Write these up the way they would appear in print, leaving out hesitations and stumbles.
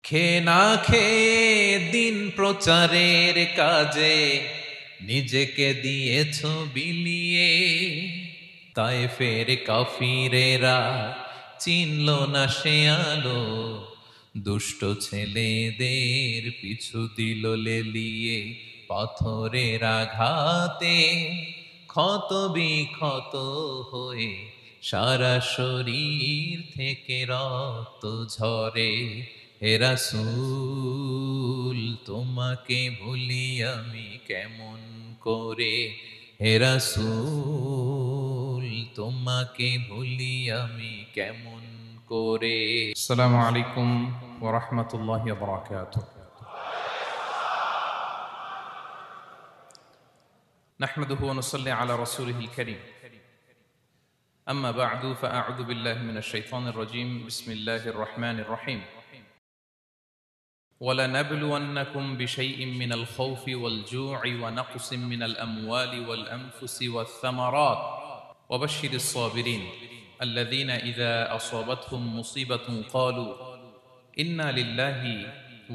খেয়ে না খেয়ে দিন প্রচারের কাজে নিজেকে দিয়েছ বিলিয়ে, তাই ফের কাফিরেরা চিনল না সে আলো, দুষ্ট ছেলেদের পিছু দিল লেলিয়ে। পাথরের আঘাতে ক্ষত বিক্ষত হয়ে সারা শরীর থেকে রক্ত ঝরে। হে রাসূল তোমাকে ভুলি আমি কেমন করে, হে রাসূল তোমাকে ভুলি আমি কেমন করে। আসসালামু আলাইকুম ওয়া রাহমাতুল্লাহি ওয়া বারাকাতুহু। নাহমাদুহু ওয়া নুসাল্লি আলা রাসূলিহিল কারীম। আম্মা বা'দু ফাআউযু বিল্লাহি মিনাশ শাইতানির রাজীম। বিসমিল্লাহির রাহমানির রাহিম। وَلَنَبْلُوَنَّكُمْ بِشَيْءٍ مِّنَ الْخَوْفِ وَالْجُوعِ وَنَقْصٍ مِّنَ الْأَمْوَالِ وَالْأَنفُسِ وَالثَّمَرَاتِ وَبَشِّرِ الصَّابِرِينَ الَّذِينَ إِذَا أَصَابَتْهُم مُّصِيبَةٌ قَالُوا إِنَّا لِلَّهِ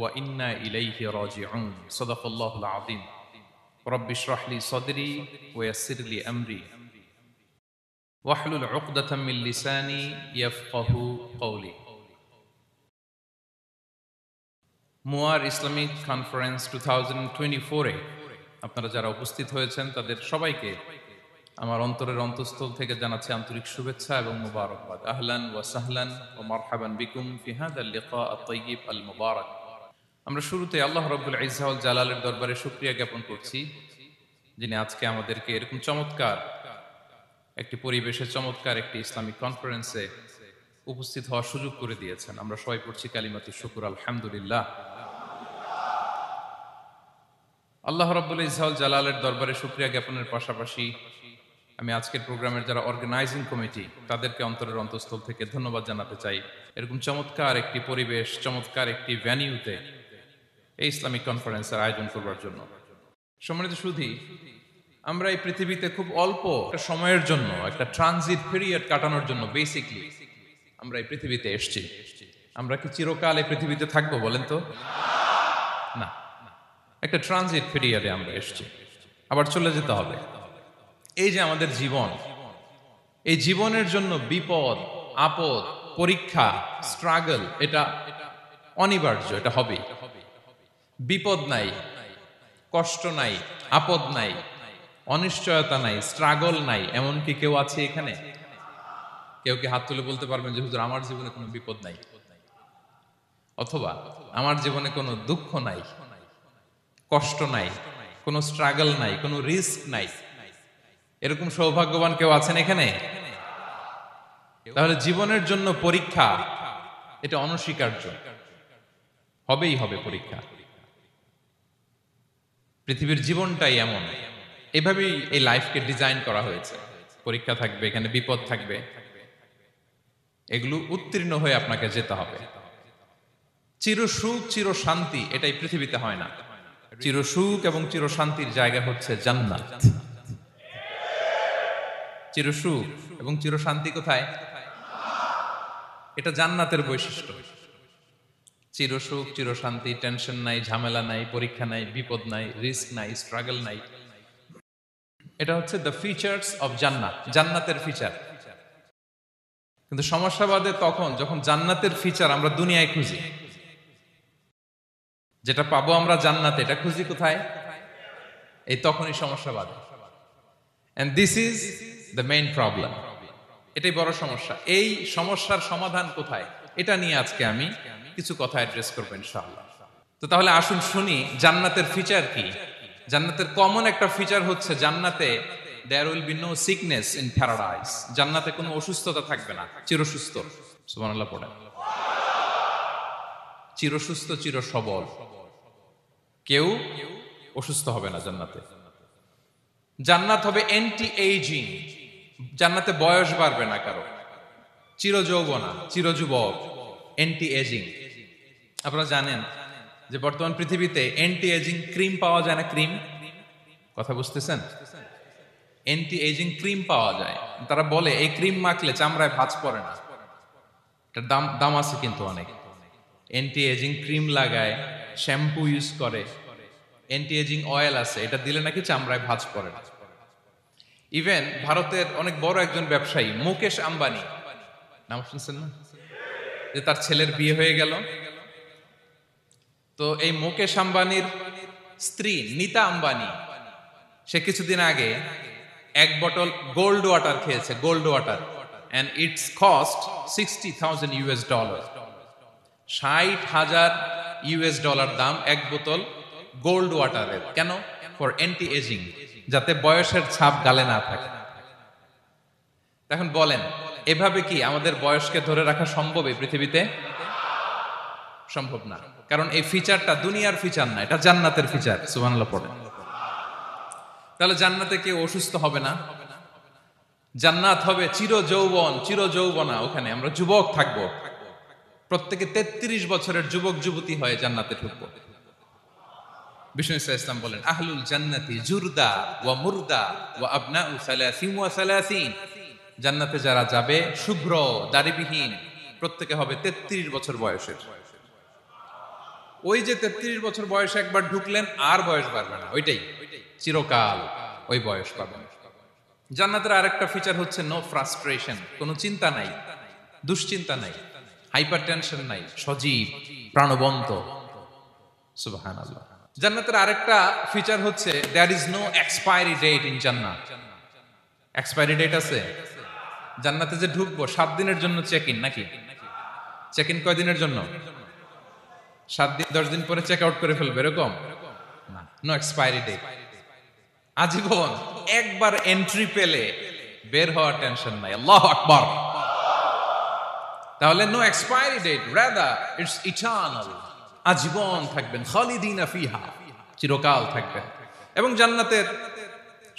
وَإِنَّا إِلَيْهِ رَاجِعُونَ صدق الله العظيم رب اشرح لي صدري ويسر لي أمري واحلل عقدة من لساني يفقه قولي। মুয়ার ইসলামিক কনফারেন্স 2024-এ আপনারা যারা উপস্থিত হয়েছেন তাদের সবাইকে আমার অন্তরের অন্তঃস্থল থেকে জানাচ্ছি আন্তরিক শুভেচ্ছা এবং মুবারকবাদ। আহলান ওয়া সাহলান ওয়া মারহাবান বিকুম ফি হাযাল লিকা আত-তাইয়্যিব আল মুবারাক। আমরা শুরুতে আল্লাহ রাব্বুল ইজ্জা ওয়াল জালালের দরবারে শুকরিয়া জ্ঞাপন করছি, যিনি আজকে আমাদেরকে এরকম চমৎকার একটি পরিবেশে চমৎকার একটি ইসলামিক কনফারেন্সে উপস্থিত হওয়ার সুযোগ করে দিয়েছেন। আমরা সবাই পড়ছি কালিমাতুশ শুকর আলহামদুলিল্লাহ। আল্লাহ রাব্বুল ইজ্জা ওয়াল জালালের দরবারে শুকরিয়া জ্ঞাপনের পাশাপাশি আমি আজকের প্রোগ্রামের যারা অর্গানাইজিং কমিটি তাদেরকে অন্তরের অন্তঃস্থল থেকে ধন্যবাদ জানাতে চাই, এরকম চমৎকার একটি পরিবেশ, চমৎকার একটি ভেন্যুতে এই ইসলামিক কনফারেন্সের আয়োজন করবার জন্য। সম্মানিত সুধী, আমরা এই পৃথিবীতে খুব অল্প একটা সময়ের জন্য, একটা ট্রানজিট পিরিয়ড কাটানোর জন্য বেসিকলি আমরা এই পৃথিবীতে এসেছি। আমরা কি চিরকাল এই পৃথিবীতে থাকবো বলেন তো? না, একটা ট্রানজিট পিরিয়ডে আমরা এসেছি, আবার চলে যেতে হবে। এই যে আমাদের জীবন, এই জীবনের জন্য বিপদ, আপদ, পরীক্ষা, স্ট্রাগল এটা অনিবার্য, এটা হবে। বিপদ নাই, কষ্ট নাই, আপদ নাই, অনিশ্চয়তা নাই, স্ট্রাগল নাই, এমন কি কেউ আছে এখানে? কেউ কি হাত তুলে বলতে পারবেন যে হুজুর আমার জীবনে কোনো বিপদ নাই, অথবা আমার জীবনে কোনো দুঃখ নাই, কষ্ট নাই, কোনো স্ট্রাগল নাই, কোনো রিস্ক নাই? এরকম সৌভাগ্যবান কেউ আছেন এখানে? তাহলে জীবনের জন্য পরীক্ষা এটা অনস্বীকার্য, হবেই হবে পরীক্ষা। পৃথিবীর জীবনটাই এমন, এভাবেই এই লাইফকে ডিজাইন করা হয়েছে। পরীক্ষা থাকবে, এখানে বিপদ থাকবে, এগুলো উত্তীর্ণ হয়ে আপনাকে যেতে হবে। চিরসুখ চির শান্তি এটাই পৃথিবীতে হয় না। চিরসুখ এবং চিরশান্তির জায়গা হচ্ছে জান্নাত। চিরসুখ এবং চিরশান্তি কোথায়? এটা জান্নাতের বৈশিষ্ট্য। চিরসুখ চিরশান্তি, টেনশন নাই, ঝামেলা নাই, পরীক্ষা নাই, বিপদ নাই, রিস্ক নাই, স্ট্রাগল নাই, এটা হচ্ছে দ্য ফিচার্স অফ জান্নাত, জান্নাতের ফিচার। কিন্তু সমস্যা বাদে তখন যখন জান্নাতের ফিচার আমরা দুনিয়ায় খুঁজি, যেটা পাবো আমরা জান্নাতে, এটা খুঁজি কোথায়? এই তখনই সমস্যা বাদে। And this is the main problem. এটাই বড় সমস্যা। এই সমস্যার সমাধান কোথায়, এটা নিয়ে আজকে আমি কিছু কথা অ্যাড্রেস করব ইনশাআল্লাহ। তো তাহলে আসুন শুনি জান্নাতের ফিচার কি। জান্নাতের কমন একটা ফিচার হচ্ছে জান্নাতে there will be no sickness in paradise. জান্নাতে কোনো অসুস্থতা থাকবে না, চিরসুস্থ। সুবহানাল্লাহ পড়েন। চিরসুস্থ, চির সবল, কেউ অসুস্থ হবে না জান্নাতে। জান্নাত হবে অ্যান্টি এইজিং, জান্নাতে বয়স বাড়বে না কারো, চিরযৌবনা, চিরযুবক, অ্যান্টি এজিং। আপনারা জানেন যে বর্তমান পৃথিবীতে অ্যান্টি এজিং ক্রিম পাওয়া যায় না? ক্রিম, কথা বুঝতেছেন? অ্যান্টি এজিং ক্রিম পাওয়া যায়। তারা বলে এই ক্রিম মাখলে চামড়ায় ভাঁজ পড়ে না। এটার দাম আছে কিন্তু অনেক। অ্যান্টি এজিং ক্রিম লাগায়, শ্যাম্পু ইউজ করে, অ্যান্টি এজিং অয়েল আছে, এটা দিলে নাকি চামড়ায় ভাঁজ পড়ে না। ইভেন ভারতের অনেক বড় একজন ব্যবসায়ী মুকেশ আম্বানি, নাম শুনছেন না, যে তার ছেলের বিয়ে হয়ে গেল, তো এই মুকেশ আম্বানির স্ত্রী নীতা আম্বানি, সে কিছুদিন আগে এক বটল গোল্ড ওয়াটার খেয়েছে, gold water, and its cost $60,000 $60,000 দাম এক বোতল গোল্ড ওয়াটারের। কেন? ফর অ্যান্টি এজিং, যাতে বয়সের ছাপ গালে না থাকে। এখন বলেন, এভাবে কি আমাদের বয়সকে ধরে রাখা সম্ভব এই পৃথিবীতে? সম্ভব না, কারণ এই ফিচারটা দুনিয়ার ফিচার না, এটা জান্নাতের ফিচার। সুবহানাল্লাহ পড়েন। তাহলে জান্নাতে কেউ অসুস্থ হবে না, জান্নাত হবে চির যৌবন, চির যৌবনা, ওখানে আমরা যুবক থাকবো, প্রত্যেকে 33 বছরের যুবক যুবতী হয়ে জান্নাতে ঢুকবো। বিষ্ণু ইসলাম বলেন, আহলুল জান্নাতি জুরদা ওয়া মুরদা ওয়া আবনাউ সালাসিন ওয়া সালাসিন, জান্নাতে যারা যাবে শুভ্র দাড়িবিহীন, প্রত্যেকে হবে 33 বছর বয়সের। ওই যে 33 বছর বয়সে একবার ঢুকলেন আর বয়স বাড়বে না, ওইটাই চিরকাল ওই বয়স পাবেন। জান্নাতের আরেকটা ফিচার হচ্ছে নো ফ্রাস্ট্রেশন, কোনো চিন্তা নাই, দুশ্চিন্তা নাই, হাইপার টেনশন নাই, সজীব প্রাণবন্ত। সুবহানাল্লাহ। জান্নাতের আরেকটা ফিচার হচ্ছে there is no expiry date in জান্নাত। এক্সপায়ারি ডেট আছে? জান্নাতে যে ঢুকবো 7 দিনের জন্য চেক ইন, নাকি চেক ইন কয় দিনের জন্য? 7 দিন, 10 দিন পরে চেক আউট করে ফেলবে, এরকম না, নো এক্সপায়ারি ডেট, আজীবন। একবার এন্ট্রি পেলে বের হওয়ার টেনশন নাই। আল্লাহু আকবার। তাহলে no expiry date, rather it's eternal, আজীবন থাকবেন, খালিদিনা ফিহা, চিরকাল থাকবেন। এবং জান্নাতের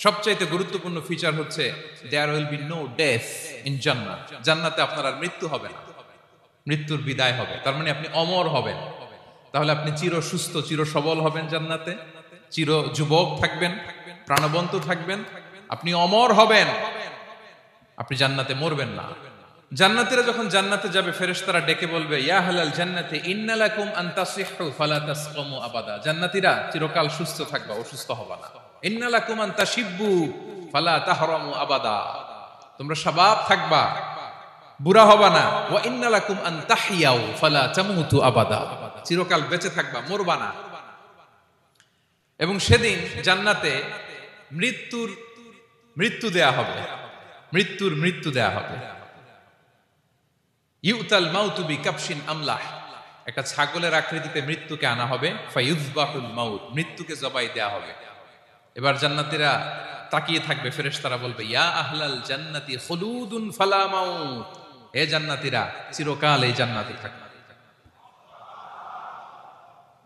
সবচাইতে গুরুত্বপূর্ণ ফিচার হচ্ছে there will be no death in জান্নাত। জান্নাতে আপনার আর মৃত্যু হবে না, মৃত্যুর বিদায় হবে, তার মানে আপনি অমর হবেন। তাহলে আপনি চির সুস্থ, চির সবল হবেন জান্নাতে, চির যুবক থাকবেন, প্রাণবন্ত থাকবেন, আপনি অমর হবেন, আপনি জান্নাতে মরবেন না। জান্নাতীরা যখন জান্নাতে যাবে, ফেরেশতারা ডেকে বলবে, ইয়া আহলাল জান্নাতি ইন্না লাকুম আন তাসিহু ফালা তাসকামু আবাদা। জান্নাতীরা চিরকাল সুস্থ থাকবা, অসুস্থ হবা না। ইন্না লাকুম আন তাশিব্বু ফালা তাহরামু আবাদা, তোমরা শাবাব থাকবা, বুড়া হবা না। ওয়া ইন্না লাকুম আন তাহইয়াউ ফালা তামুতু আবাদা, চিরকাল বেঁচে থাকবা, মরবা না। এবং সেদিন জান্নাতে মৃত্যু দেয়া হবে, মৃত্যু দেয়া হবে। ইউতাল মাউতু বিকাবশিন আমলাহ, একটা ছাগলের আকৃতিতে মৃত্যুকে আনা হবে। ফায়ুযবাহুল মাউত, মৃত্যুকে জবাই দেয়া হবে। এবার জান্নাতীরা তাকিয়ে থাকবে, ফেরেশতারা বলবে, ইয়া আহলাল জান্নাতি খুলুদুন ফালা মাউত, হে জান্নাতীরা চিরকাল এই জান্নাতে থাকবে।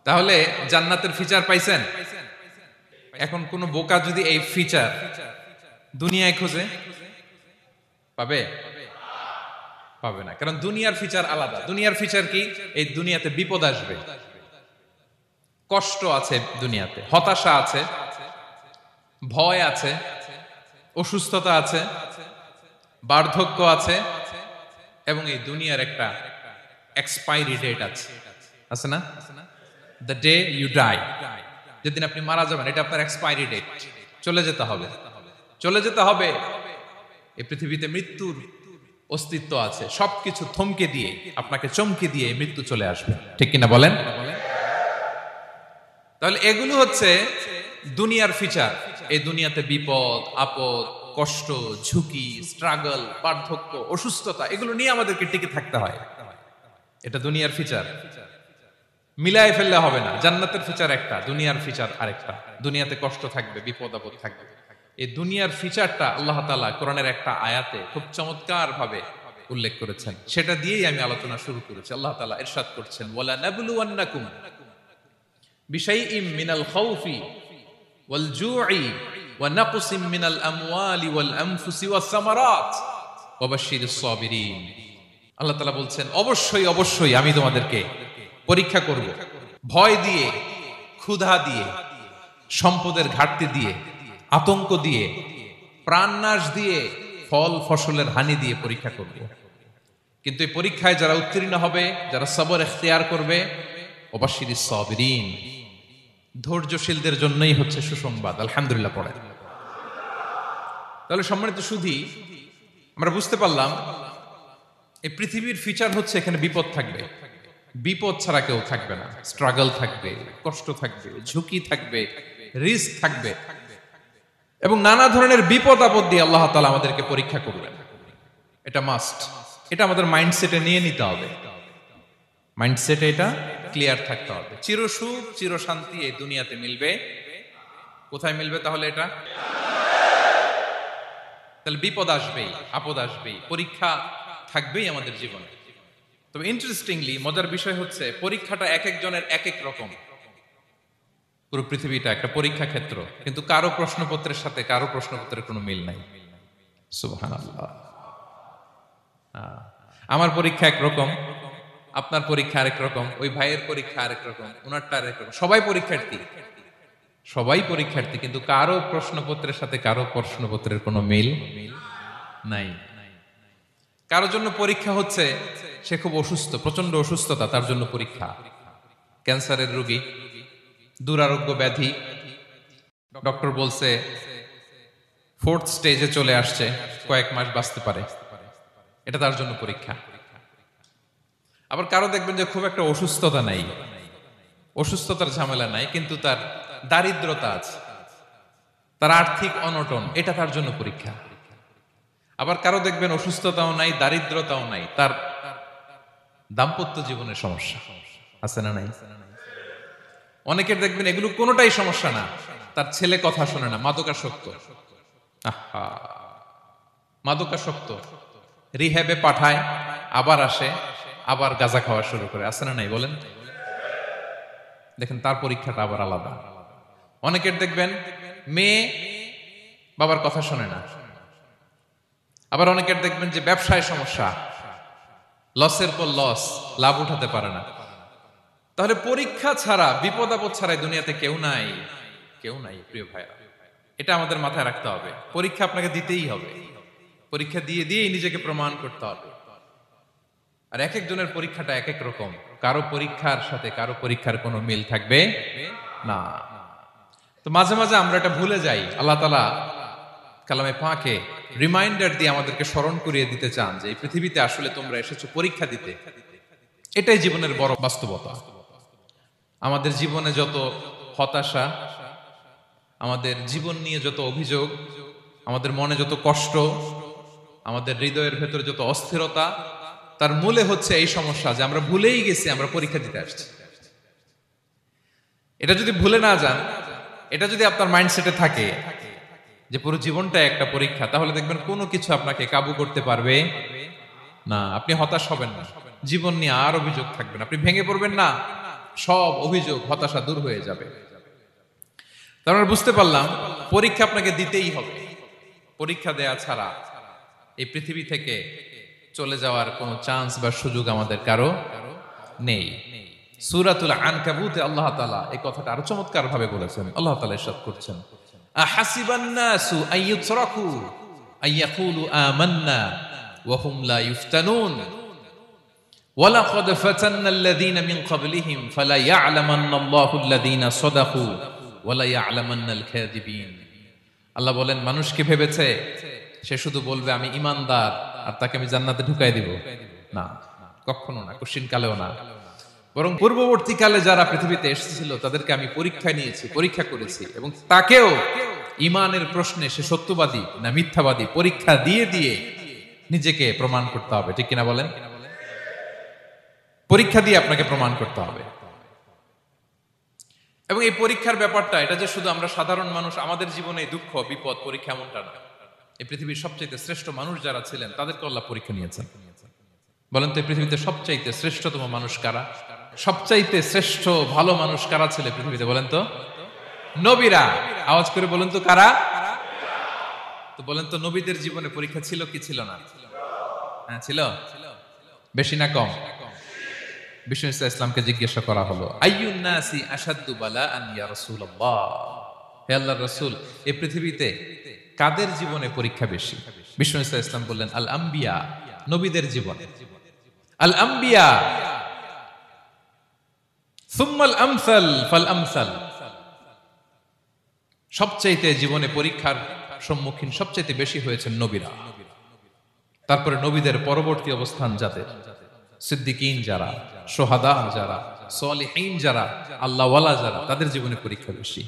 তাহলে জান্নাতের ফিচার পাইছেন? এখন কোন বোকা যদি এই ফিচার দুনিয়ায় খোঁজে, পাবে? পাবে না, কারণ দুনিয়ার ফিচার আলাদা। দুনিয়ার ফিচার কি? এই দুনিয়াতে বিপদ আসবে, কষ্ট আছে দুনিয়াতে, হতাশা আছে, ভয় আছে, অসুস্থতা আছে, বার্ধক্য আছে, এবং এই দুনিয়ার একটা এক্সপায়ারি ডেট আছে, আছে না? দ্য ডে ইউ ডাই, যেদিন আপনি মারা যাবেন, এটা আপনার এক্সপায়ারি ডেট, চলে যেতে হবে, চলে যেতে হবে। এই পৃথিবীতে মৃত্যুর অস্তিত্ব আছে, সবকিছু থমকে দিয়ে, আপনাকে চমকে দিয়ে মৃত্যু চলে আসবে, ঠিক কিনা বলেন? তাহলে এগুলো হচ্ছে দুনিয়ার ফিচার। এই দুনিয়াতে বিপদ আপদ, কষ্ট, ঝুঁকি, স্ট্রাগল, বার্ধক্য, অসুস্থতা, এগুলো নিয়ে আমাদেরকে টিকে থাকতে হয়। এটা দুনিয়ার ফিচার, মিলাই ফেললে হবে না। জান্নাতের ফিচার একটা, দুনিয়ার ফিচার আরেকটা। দুনিয়াতে কষ্ট থাকবে, বিপদ আপদ থাকবে। এই দুনিয়ার ফিচারটা আল্লাহ তাআলা কোরআনের একটা আয়াতে খুব চমৎকার ভাবে উল্লেখ করেছেন, সেটা দিয়েই আমি আলোচনা শুরু করেছি। আল্লাহ তাআলা ইরশাদ করছেন, ওয়ালা নাবলুওয়ান্নাকুম বিশাইইম মিনাল খাউফি ওয়াল জুই ওয়া নাকসিম মিনাল আমওয়ালি ওয়াল আনফুসি ওয়াস সামারাত ওয়া বাশশিরিস সাবিরিন। আল্লাহ তাআলা বলছেন, অবশ্যই অবশ্যই আমি তোমাদেরকে পরীক্ষা করব, ভয় দিয়ে, ক্ষুধা দিয়ে, সম্পদের ঘাটতি দিয়ে, আতঙ্ক দিয়ে, প্রাণনাশ দিয়ে, ফল ফসলের হানি দিয়ে পরীক্ষা করব। কিন্তু এই পরীক্ষায় যারা উত্তীর্ণ হবে, যারা সবর ইখতিয়ার করবে, ওয়াবাশশিরিস সাবিরিন, ধৈর্যশীলদের জন্যই হচ্ছে সুসংবাদ। আলহামদুলিল্লাহ পড়ে। তাহলে সম্মানিত সুধী, আমরা বুঝতে পারলাম এই পৃথিবীর ফিচার হচ্ছে এখানে বিপদ থাকবে, বিপদ ছাড়া কেউ থাকবে না। স্ট্রাগল থাকবে, কষ্ট থাকবে, ঝুঁকি থাকবে, রিস্ক থাকবে, এবং নানা ধরনের বিপদ আপদ দিয়ে আল্লাহ তাআলা আমাদেরকে পরীক্ষা করবেন। এটা মাস্ট, এটা আমাদের মাইন্ডসেটে নিয়ে নিতে হবে। মাইন্ডসেটে এটা ক্লিয়ার থাকতে হবে। চিরসুখ চিরশান্তি এই দুনিয়াতে মিলবে, কোথায় মিলবে তাহলে? এটা তাহলে বিপদ আসবেই, আপদ আসবেই, পরীক্ষা থাকবেই আমাদের জীবনে। তবে ইন্টারেস্টিংলি মজার বিষয় হচ্ছে পরীক্ষাটা এক একজনের এক এক রকম। পুরো পৃথিবীটা একটা পরীক্ষা ক্ষেত্র, কিন্তু কারো প্রশ্নপত্রের সাথে কারো প্রশ্নপত্রের কোনো মিল নাই। সুবহানাল্লাহ। আমার পরীক্ষা একরকম, আপনার পরীক্ষা আরেক রকম, ওই ভাইয়ের পরীক্ষা আরেক রকম, ওনারটা আরেক রকম। সবাই পরীক্ষার্থী, সবাই পরীক্ষার্থী, কিন্তু কারো প্রশ্নপত্রের সাথে কারো প্রশ্নপত্রের কোনো মিল নাই। কারো জন্য পরীক্ষা হচ্ছে সে খুব অসুস্থ, প্রচন্ড অসুস্থতা, তার জন্য পরীক্ষা। ক্যান্সারের রোগী, দুরারোগ্য ব্যাধি, ডক্টর বলছে 4th স্টেজে চলে আসছে, কয়েক মাস বাঁচতে পারে, এটা তার জন্য পরীক্ষা। আবার কারো দেখবেন যে খুব একটা অসুস্থতা নাই, অসুস্থতার ঝামেলা নাই, কিন্তু তার দারিদ্রতা আছে, তার আর্থিক অনটন, এটা তার জন্য পরীক্ষা। আবার কারো দেখবেন অসুস্থতাও নাই, দারিদ্রতাও নাই, তার দাম্পত্য জীবনের সমস্যা আছে না নাই? অনেকের দেখবেন এগুলো কোনোটাই সমস্যা না, তার ছেলে কথা শোনে না, মাদকাসক্ত। আহা, মাদকাসক্ত, রিহ্যাবে পাঠায়, আবার আসে, আবার গাঁজা খাওয়া শুরু করে, আছে না নাই বলেন? দেখেন তার পরীক্ষাটা আবার আলাদা। অনেকের দেখবেন মেয়ে বাবার কথা শোনে না। আবার অনেকের দেখবেন যে ব্যবসায় সমস্যা, লসের পর লস, লাভ উঠাতে পারে না। তাহলে পরীক্ষা ছাড়া, বিপদ আপদ ছাড়া দুনিয়াতে কেউ নাই, কেউ নাই প্রিয় ভাইরা। এটা আমাদের মাথায় রাখতে হবে। পরীক্ষা আপনাকে দিতেই হবে, পরীক্ষা দিয়ে দিয়েই নিজেকে প্রমাণ করতে হবে। আর এক একজনের পরীক্ষাটা এক এক রকম, কারো পরীক্ষার সাথে কারো পরীক্ষার কোনো মিল থাকবে না। তো মাঝে মাঝে আমরা এটা ভুলে যাই। আল্লাহ তাআলা কালামে পাকে রিমাইন্ডার দিয়ে আমাদেরকে স্মরণ করিয়ে দিতে চান যে এই পৃথিবীতে আসলে তোমরা এসেছো পরীক্ষা দিতে। এটাই জীবনের বড় বাস্তবতা। আমাদের জীবনে যত হতাশা, আমাদের জীবন নিয়ে যত অভিযোগ, আমাদের মনে যত কষ্ট, আমাদের হৃদয়ের ভেতরে যত অস্থিরতা, তার মূলে হচ্ছে এই সমস্যা যে আমরা ভুলেই গেছি আমরা পরীক্ষা দিতে আসছি। এটা যদি ভুলে না যান, এটা যদি আপনার মাইন্ডসেটে থাকে যে পুরো জীবনটা একটা পরীক্ষা, তাহলে দেখবেন কোনো কিছু আপনাকে কাবু করতে পারবে না। আপনি হতাশ হবেন না, জীবন নিয়ে আর অভিযোগ থাকবে না, আপনি ভেঙে পড়বেন না, সব অভিযোগ হতাশা দূর হয়ে যাবে। তার মানে বুঝতে পারলাম পরীক্ষা আপনাকে দিতেই হবে। পরীক্ষা দেয়া ছাড়া এই পৃথিবী থেকে চলে যাওয়ার কোনো চান্স বা সুযোগ আমাদের কারো নেই। সূরাতুল আনকাবুতে আল্লাহ তাআলা এই কথাটা আরো চমৎকার ভাবে বলেছেন। আল্লাহ তাআলা ইরশাদ করছেন, আহাসিবান নাসু আইয়ুতরাকু আইয়াকুলু আমান্না ওয়া হুম লা ইফতানুন ওয়ালাকাদ ফাতান্নাল্লাযীনা মিন ক্বাবলিহিম ফালা ইয়া'লামান্নাল্লাহু আল্লাযীনা সাদাকু ওয়া লা ইয়া'লামান্নাল কাযিবিন। আল্লাহ বলেন, মানুষ কি ভেবেছে সে শুধু বলবে আমি ঈমানদার আর তাকে আমি জান্নাতে ঢুকাই দিব? না, কখনো না, কোশ্চিন কালেও না। বরং পূর্ববর্তীকালে যারা পৃথিবীতে এসেছিল তাদেরকে আমি পরীক্ষা নিয়েছি, পরীক্ষা করেছি, এবং তাকেও ঈমানের প্রশ্নে সে সত্যবাদী না মিথ্যাবাদী পরীক্ষা দিয়ে দিয়ে নিজেকে প্রমাণ করতে হবে। ঠিক কিনা বলেন? পরীক্ষা দিয়ে আপনাকে প্রমাণ করতে হবে। এবং এই পরীক্ষার ব্যাপারটা, এটা যে শুধু আমরা সাধারণ মানুষ আমাদের জীবনে দুঃখ বিপদ পরীক্ষা, এমনটা না। এই পৃথিবীর সবচাইতে শ্রেষ্ঠ মানুষ যারা ছিলেন তাদেরকে আল্লাহ পরীক্ষা নিয়েছেন। বলেন তো এই পৃথিবীতে সবচাইতে শ্রেষ্ঠতম মানুষ কারা? সবচাইতে শ্রেষ্ঠ ভালো মানুষ কারা ছিল পৃথিবীতে? বলেন তো নবীরা। আওয়াজ করে বলেন তো কারা? তো বলেন তো নবীদের জীবনে পরীক্ষা ছিল কি ছিল না? হ্যাঁ ছিল। বেশি না কম? বিষ্ণু ইসলামকে জিজ্ঞাসা করা হলো, আইয়ুন নাসি আশাদ্দু বালাআন ইয়া রাসূলুল্লাহ, হে আল্লাহর রাসূল, এই পৃথিবীতে কাদের জীবনে পরীক্ষা বেশি? বিষ্ণু ইসলাম বললেন, আল আম্বিয়া, নবীদের জীবনে। আল আম্বিয়া সুম্মাল আমসাল ফাল আমসাল, সবচাইতে জীবনে পরীক্ষার সম্মুখীন সবচাইতে বেশি হয়েছেন নবীরা। তারপরে নবীদের পরবর্তী অবস্থান যাদের, সিদ্দিকিন যারা, সোহাদা যারা, সলিহিন যারা, আল্লাহওয়ালা যারা, তাদের জীবনে পরীক্ষা বেশি।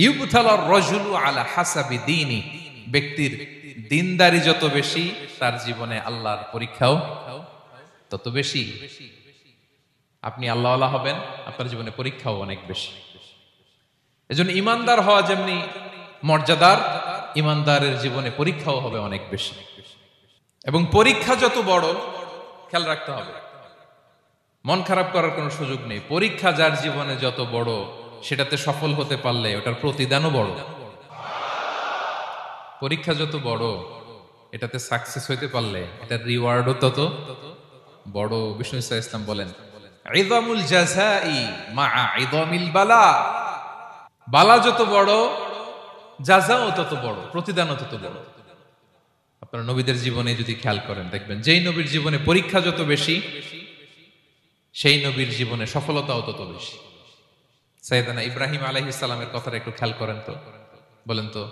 ইউবতালার রাজুলু আলা হাসাবি দীনি, ব্যক্তির দিনদারি যত বেশি তার জীবনে আল্লাহর পরীক্ষাও তত বেশি। আপনি আল্লাহওয়ালা হবেন, আপনার জীবনে পরীক্ষাও অনেক বেশি। এজন্য ইমানদার হওয়া যেমনি মর্যাদার, ইমানদারের জীবনে পরীক্ষাও হবে অনেক বেশি। এবং পরীক্ষা যত বড়, খেয়াল রাখতে হবে, মন খারাপ করার কোনো সুযোগ নেই। পরীক্ষা যার জীবনে যত বড়, সেটাতে সফল হতে পারলে ওটার প্রতিদানও বড়। পরীক্ষা যত বড়, এটাতে সাকসেস হইতে পারলে এটার রিওয়ার্ডও তত বড়। বিষ্ণু ইসলাম বলেন, ইযামুল জাযাই মাআ ইযামিল বালা, বালা যত বড় জাযাও তত বড়, প্রতিদানও তত বড়। আপনারা নবীদের জীবনে যদি খেয়াল করেন, দেখবেন যেই নবীর জীবনে পরীক্ষা যত বেশি, সেই নবীর জীবনে সফলতাও তত বেশি। সাইয়েদনা ইব্রাহিম আলাইহিস সালামের কথাটা একটু খেয়াল করেন তো, বলেন তো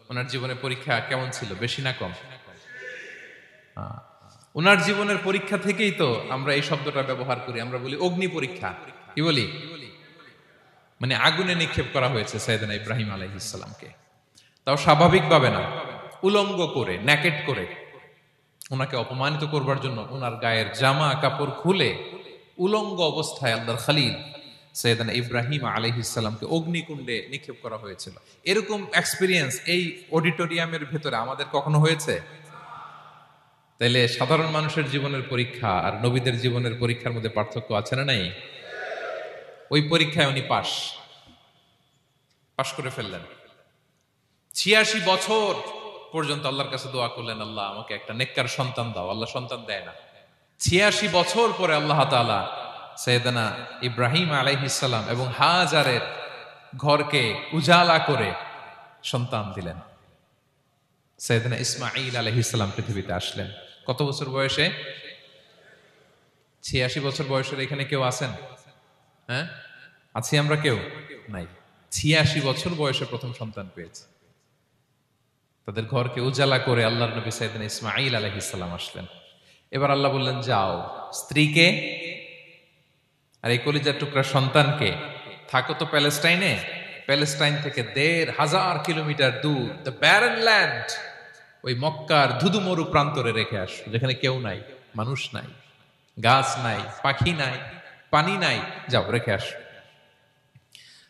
ওনার জীবনে পরীক্ষা কেমন ছিল, বেশি না কম? ওনার জীবনের পরীক্ষা থেকেই তো আমরা এই শব্দটা ব্যবহার করি, আমরা বলি অগ্নি পরীক্ষা। কি বলি? মানে আগুনে নিক্ষেপ করা হয়েছে সাইয়েদনা ইব্রাহিম আলাইহিস সালামকে, তাও স্বাভাবিকভাবে না, উলঙ্গ করে, ন্যাকেট করে ওনাকে অপমানিত করবার জন্য ওনার গায়ের জামা কাপড় খুলে উলঙ্গ অবস্থায় আল্লাহর খলিল সাইয়েদনা ইব্রাহিম আলাইহিস সালামকে অগ্নিকুণ্ডে নিক্ষেপ করা হয়েছিল। এরকম এক্সপেরিয়েন্স এই অডিটোরিয়ামের ভেতরে আমাদের কখনো হয়েছে? তাইলে সাধারণ মানুষের জীবনের পরীক্ষা আর নবীদের জীবনের পরীক্ষার মধ্যে পার্থক্য আছে না নাই? ওই পরীক্ষায় উনি পাশ করে ফেললেন। ৮৬ বছর পর্যন্ত আল্লাহর কাছে দোয়া করলেন, আল্লাহ আমাকে একটা নেককার সন্তান দাও। আল্লাহ সন্তান দেয় না। ৮৬ বছর পরে আল্লাহ তাআলা সাইয়েদনা ইব্রাহিম আলাইহিস সালাম এবং হাজারের ঘরকে উজালা করে সন্তান দিলেন। সাইয়েদনা ইসমাঈল আলাইহিস সালাম পৃথিবীতে আসলেন। কত বছর বয়সে? ৮৬ বছর বয়সের এখানে কেউ আছেন? হ্যাঁ, আছি আমরা? কেউ নাই। ৮৬ বছর বয়সে প্রথম সন্তান পেয়েছে। তাদের ঘরকে উজালা করে আল্লাহর নবী সাইয়েদনা ইসমাঈল আলাইহিস সালাম আসলেন। এবার আল্লাহ বললেন, যাও স্ত্রীকে আর এই কলিজার টুকরা সন্তানকে, থাকো তো প্যালেস্টাইনে, প্যালেস্টাইন থেকে ১৫০০ কিলোমিটার দূর, দ্য ব্যারন ল্যান্ড, ওই মক্কার ধুধুমরু প্রান্তরে রেখে আসো, যেখানে কেউ নাই, মানুষ নাই, গাছ নাই, পাখি নাই, পানি নাই, যাও রেখে আসো।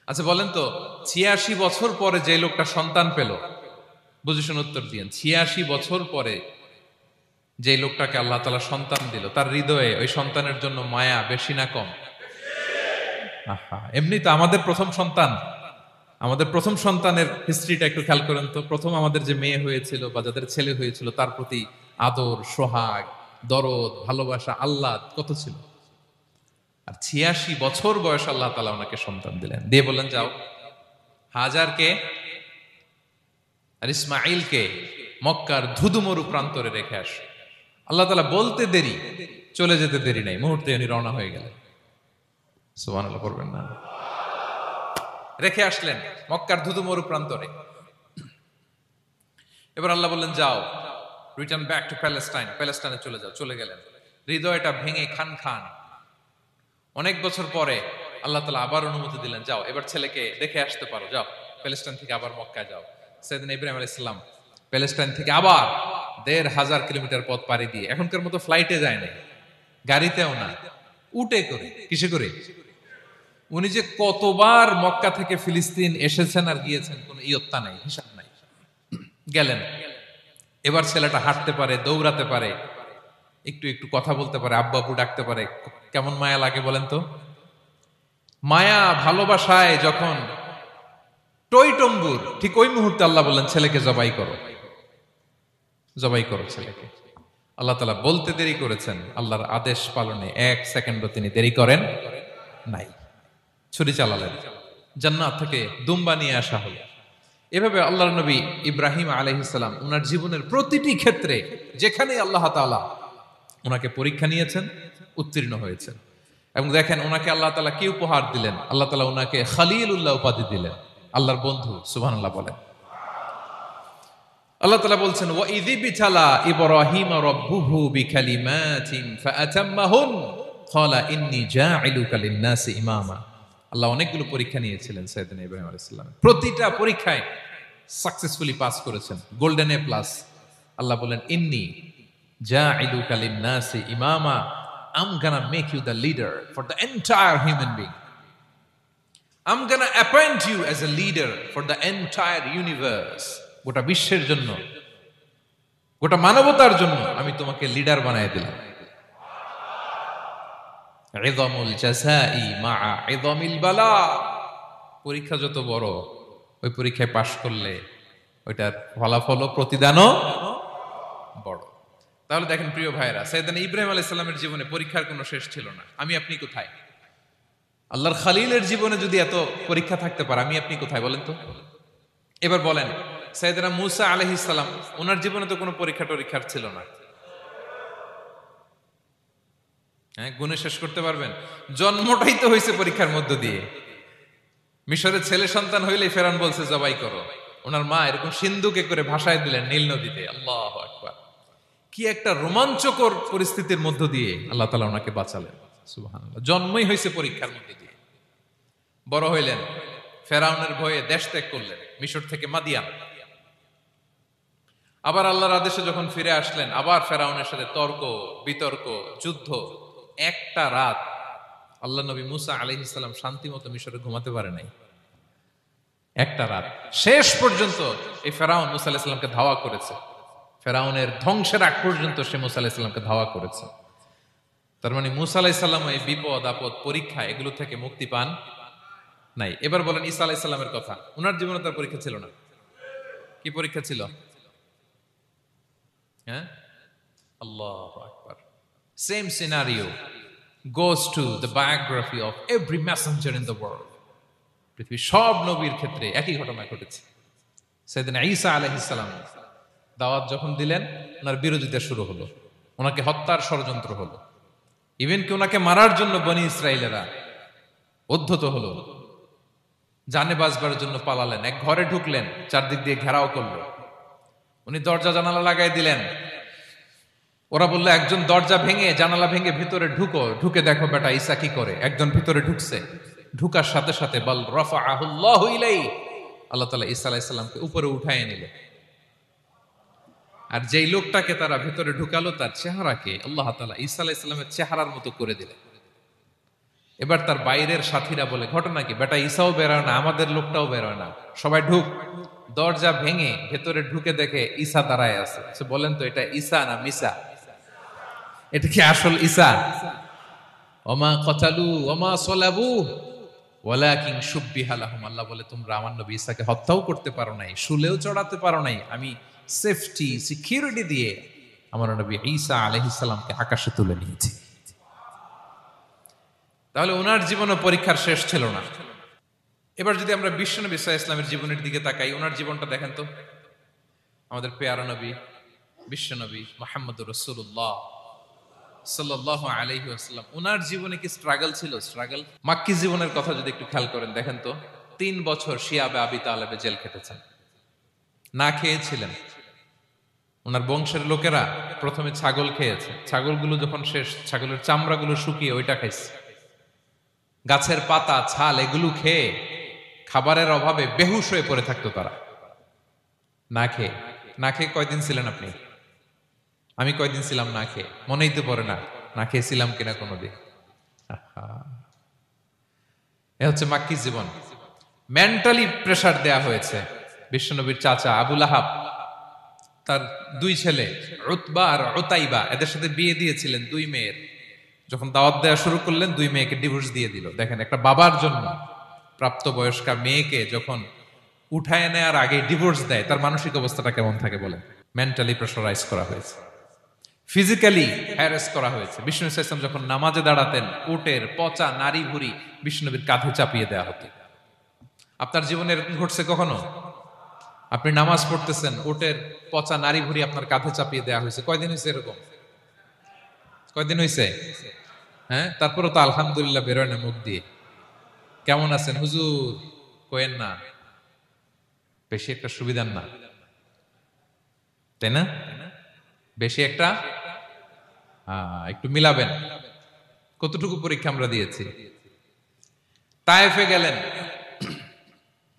আচ্ছা বলেন তো, ৮৬ বছর পরে যে লোকটা সন্তান পেল, বুঝে শুনে উত্তর দিয়েন, ৮৬ বছর পরে যে লোকটাকে আল্লাহ তাআলা সন্তান দিল, তার হৃদয়ে ওই সন্তানের জন্য মায়া বেশি না কম? এমনি তো আমাদের প্রথম সন্তানের হিস্ট্রিটা একটু খেয়াল করেন তো। প্রথম আমাদের যে মেয়ে হয়েছিল বা যাদের ছেলে হয়েছিল, তার প্রতি আদর, সোহাগ, দরদ, ভালোবাসা, আল্লাহ কত ছিল। আর ৮৬ বছর বয়স আল্লাহ তাআলা ওনাকে সন্তান দিলেন, দিয়ে বললেন, যাও হাজারকে আর ইসমাঈলকে মক্কার ধুধুমরু প্রান্তরে রেখে আসো। আল্লাহ তাআলা বলতে দেরি, চলে যেতে দেরি নাই, মুহূর্তে উনি রওনা হয়ে গেলেন। সুবহানাল্লাহ পড়বেন না? রেখে আসলেন মক্কার ধুধুমরু প্রান্তরে। এবার আল্লাহ বললেন, যাও রিটার্ন ব্যাক টু প্যালেস্টাইন, প্যালেস্টাইনে চলে যাও। চলে গেলেন, হৃদয়টা ভেঙে খান খান। অনেক বছর পরে আল্লাহ তাআলা আবার অনুমতি দিলেন, যাও এবার ছেলেকে দেখে আসতে পারো, যাও প্যালেস্টাইন থেকে আবার মক্কায় যাও। সাইয়েদনা ইব্রাহিম আলাইহিস সালাম প্যালেস্টাইন থেকে আবার ১৫০০ কিলোমিটার পথ পাড়ি দিয়ে, এখনকার মতো ফ্লাইটে যায় না, গাড়িতেও না, উটে করে। কিসে করে? উনি যে কতবার মক্কা থেকে ফিলিস্তিন এসেছেন আর গিয়েছেন, কোনো ইয়ত্তা নাই, হিসাব নাই। গেলেন, এবার ছেলেটা হাঁটতে পারে, দৌড়াতে পারে, একটু একটু কথা বলতে পারে, আব্বু আব্বু ডাকতে পারে। কেমন মায়া লাগে বলেন তো? মায়া ভালোবাসায় যখন টইটম্বুর, ঠিক ওই মুহূর্তে আল্লাহ বললেন, ছেলেকে জবাই করো, জবাই করো ছেলেকে। আল্লাহ তাআলা বলতে দেরি করেছেন, আল্লাহর আদেশ পালনে ১ সেকেন্ডও তিনি দেরি করেন নাই। ছুরি চালালেন, জান্নাত থেকে দুম্বা নিয়ে আসা হলো। এভাবে আল্লাহর নবী ইব্রাহিম আলাইহিস সালাম ওনার জীবনের প্রতিটি ক্ষেত্রে, যেখানে আল্লাহ তাআলা ওনাকে পরীক্ষা নিয়েছেন, উত্তীর্ণ হয়েছেন। এবং দেখেন ওনাকে আল্লাহ তাআলা কি উপহার দিলেন, আল্লাহ তাআলা ওনাকে খলিলুল্লাহ উপাধি দিলেন, আল্লাহর বন্ধু। সুবহানাল্লাহ বলেন। আল্লাহ তাআলা বলছেন ওয়া ইযিবতালা ইব্রাহিম রাব্বুহু বিকালিমাতিন ফাআতাম্মাহুন ক্বালা ইন্নী জাঈলুকা লিন-নাসি ইমামা। আল্লাহ অনেকগুলো পরীক্ষা নিয়েছিলেন সাইয়েদনা ইব্রাহিম আলাইহিস সালাম, প্রতিটা পরীক্ষায় সাকসেসফুলি পাস করেছেন, গোল্ডেন এ প্লাস। আল্লাহ বলেন ইন্নী জাঈলুকা লিন-নাসি ইমামা, I'm gonna make you the leader for the entire human being. I'm gonna appoint you as a leader for the entire universe. গোটা বিশ্বের জন্য, গোটা মানবতার জন্য আমি তোমাকে লিডার বানায় দিলাম। ইযামুল জাযাই মা'a ইযামিল বালা। পরীক্ষা যত বড়, ওই পরীক্ষায় পাশ করলে ওইটার ফলাফল ও প্রতিদানও বড়। তাহলে দেখেন প্রিয় ভাইরা, সাইয়েদনা ইব্রাহিম আলাইহিস সালামের জীবনে পরীক্ষার কোনো শেষ ছিল না। আমি আপনি কোথায়? আল্লাহর খলিলের জীবনে যদি এত পরীক্ষা থাকতে পারে, আমি আপনি কোথায় বলেন তো? এবার বলেন সাইয়েদনা মূসা আলাইহিস সালাম, ওনার জীবনে তো কোনো পরীক্ষার ছিল না। হ্যাঁ, গুণে শেষ করতে পারবেন? জন্মটাই তো হয়েছে পরীক্ষার মধ্য দিয়ে। মিশরের ছেলে সন্তান হইলেই ফেরাউন বলছে জবাই করো। ওনার মা এরকম সিন্ধুকে করে ভাসায় দিলেন নীল নদীতে। আল্লাহু আকবার। কি একটা রোমাঞ্চকর পরিস্থিতির মধ্য দিয়ে আল্লাহ তাআলা ওনাকে বাঁচালেন। সুবহানাল্লাহ। জন্মই হয়েছে পরীক্ষার মধ্যে দিয়ে। বড় হইলেন, ফেরাউনের ভয়ে দেশ ত্যাগ করলেন, মিশর থেকে মাদিয়ান। আবার আল্লাহর আদেশে যখন ফিরে আসলেন, আবার ফেরাউনের সাথে তর্ক বিতর্ক, যুদ্ধ। একটা রাত আল্লাহ নবী মূসা আলাইহিস সালাম শান্তি মতো মিশরে ঘুমাতে পারে নাই। একটা রাত। শেষ পর্যন্ত এই ফেরাউন মূসা আলাইহিস সালামকে ধাওয়া করেছে। ফেরাউনের ধ্বংসের আগ পর্যন্ত সে মূসা আলাইহিস সালামকে ধাওয়া করেছে। তার মানে মূসা আলাইহিস সালাম এই বিপদ আপদ পরীক্ষা এগুলো থেকে মুক্তি পান নাই। এবার বলেন ঈসা আলাইহিস সালামের কথা। ওনার জীবনে তার পরীক্ষা ছিল না? কি পরীক্ষা ছিল? হ্যাঁ, আল্লাহু আকবার। Same scenario goes to the biography of every messenger in the world. পৃথিবীর সব নবীর ক্ষেত্রে একই ঘটনা ঘটেছে। সাইয়েদনা ঈসা আলাইহিস সালাম দাওয়াত যখন দিলেন, ওনার বিরোধিতা শুরু হলো, ওনাকে হত্যার ষড়যন্ত্র হলো। ইভেন কি ওনাকে মারার জন্য বনি ইসরাইলেরা উদ্ধত হলো, জানে বাঁচবার জন্য পালালেন। এক ঘরে ঢুকলেন, চারদিক দিয়ে ঘেরাও করলো। উনি দরজা জানালা লাগাই দিলেন। ওরা বললো একজন দরজা ভেঙে জানালা ভেঙে ভিতরে ঢুকো, ঢুকে দেখো বেটা ঈসা কি করে। একজন ভিতরে ঢুকছে, ঢুকার সাথে সাথে বল রাফাআহুল্লাহু ইলাইহি, আল্লাহ তাআলা ঈসা আলাইহিস সালামকে উপরে উঠায় নিলেন। আর যেই লোকটাকে তারা ভিতরে ঢুকালো, তার চেহারাকে আল্লাহ তাআলা ঈসা আলাইহিস সালামের চেহারার মতো করে দিলেন। এবার তার বাইরের সাথীরা বলে ঘটনা কি? বেটা ঈসাও বেরোয় না, আমাদের লোকটাও বেরোয় না, সবাই ঢুক। দরজা ভেঙে ভেতরে ঢুকে দেখে ঈসা দাঁড়ায় আছে। সে বলেন তো এটা ঈসা না মিসা? এটা কি আসল ঈসা? ওমা কতালু ওমা সলাবু ওয়ালাকিন শুব্বিহা লাহুম। আল্লাহ বলে তোমরা আমার নবী ঈসাকে হত্যাও করতে পারো নাই, শুলেও চড়াতে পারো নাই। আমি সেফটি সিকিউরিটি দিয়ে আমার নবী ঈসা আলাইহিস সালামকে আকাশে তুলে নিয়েছি। তাহলে ওনার জীবনে পরীক্ষার শেষ ছিল না। এবার যদি আমরা বিশ্বনবী সাল্লাল্লাহু আলাইহি ওয়াসাল্লামের জীবনের দিকে তাকাই, ওনার জীবনটা দেখেন তো। আমাদের পেয়ারা নবী বিশ্বনবী মুহাম্মদুর রাসূলুল্লাহ সাল্লাল্লাহু আলাইহি ওয়াসাল্লাম, ওনার জীবনে কি স্ট্রাগল ছিল? স্ট্রাগল। মাক্কি জীবনের কথা যদি একটু খেয়াল করেন, দেখেন তো 3 বছর শিয়াবে আবি তালেবে জেল খেটেছেন, না খেয়েছিলেন। ওনার বংশের লোকেরা প্রথমে ছাগল খেয়েছে, ছাগলগুলো যখন শেষ, ছাগলের চামড়াগুলো শুকিয়ে ওইটা খাইছে। গাছের পাতা ছাল এগুলো খেয়ে খাবারের অভাবে বেহুশ হয়ে পড়ে থাকতো তারা। না খেয়ে কয়দিন ছিলেন আপনি? আমি কয়দিন ছিলাম না খেয়ে? মনেই তো পড়ে না, না খেয়েছিলাম কিনা কোনোদিন। এ হচ্ছে মাক্কি জীবন। মেন্টালি প্রেসার দেয়া হয়েছে। বিশ্বনবীর চাচা আবু লাহাব, তার 2 ছেলে উতবা আর উতাইবা, এদের সাথে বিয়ে দিয়েছিলেন 2 মেয়ের। যখন দাওয়াত দেওয়া শুরু করলেন, 2 মেয়েকে ডিভোর্স দিয়ে দিল। দেখেন একটা বাবার জন্য প্রাপ্তবয়স্কা মেয়েকে যখন উঠায় নেয়ার আগে ডিভোর্স দেয়, তার মানসিক অবস্থাটা কেমন থাকে বলেন? মেন্টালি প্রেসারাইজ করা হয়েছে, ফিজিক্যালি হ্যারাস করা হয়েছে। বিষ্ণু ইসলাম যখন নামাজে দাঁড়াতেন, উটের পচা নারী ভুঁড়ি বিষ্ণুনবীর কাঁধে চাপিয়ে দেওয়া হতো। আপনার জীবনে এরকম ঘটছে কখনো? আপনি নামাজ পড়তেছেন, উটের পচা নারী ভুঁড়ি আপনার কাঁধে চাপিয়ে দেওয়া হয়েছে। কয়দিন হয়েছে এরকম? কয়দিন হয়েছে? হ্যাঁ, তারপরে তো আলহামদুলিল্লাহ বেরোয় না মুখ দিয়ে। কেমন আছেন হুজুর কোয়েন না, বেশি একটা সুবিধার না, তাই না? বেশি একটা একটু মিলাবেন। কতটুকু পরীক্ষা আমরা দিয়েছি। তায়েফে গেলেন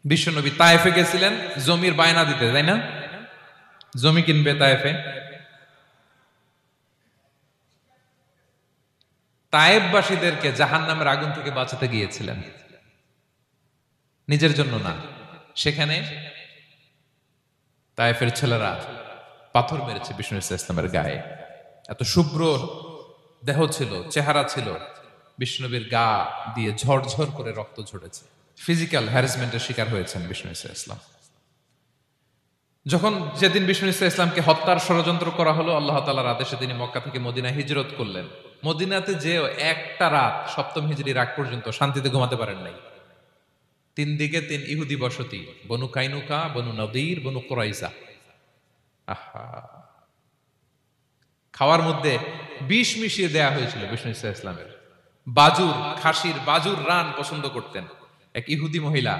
বিশ্বনবী, তায়েফে গেছিলেন জমির বায়না দিতে, তাই না? জমি কিনবে তায়েফে। তায়েফবাসীদেরকে জাহান্নামের আগুন থেকে বাঁচাতে গিয়েছিলেন, নিজের জন্য না। সেখানে তায়েফের ছেলেরা পাথর মেরেছে বিষ্ণু ইসলামের গায়ে। এত শুভ্র দেহ ছিল, চেহারা ছিল, বিষ্ণুবীর গা দিয়ে ঝরঝর করে রক্ত ঝরেছে। ফিজিক্যাল হ্যারাসমেন্টের শিকার হয়েছেন বিষ্ণু ইসলাম। যখন যেদিন বিষ্ণু ইসলামকে হত্যার ষড়যন্ত্র করা হলো, আল্লাহ তাআলার আদেশে তিনি মক্কা থেকে মদিনায় হিজরত করলেন। মদিনাতে যে একটা রাত, সপ্তম হিজরির আগ পর্যন্ত শান্তিতে ঘুমাতে পারেন নাই। 3 দিকে 3 ইহুদি বসতি, বনু কাইনুকা, বনু নদীর, বনু কুরাইজা। আহা, খাওয়ার মধ্যে বিষ মিশিয়ে দেয়া হয়েছিল বিষ্ণু ইসলামের। বাজুর, খাসির বাজুর রান পছন্দ করতেন। এক ইহুদি মহিলা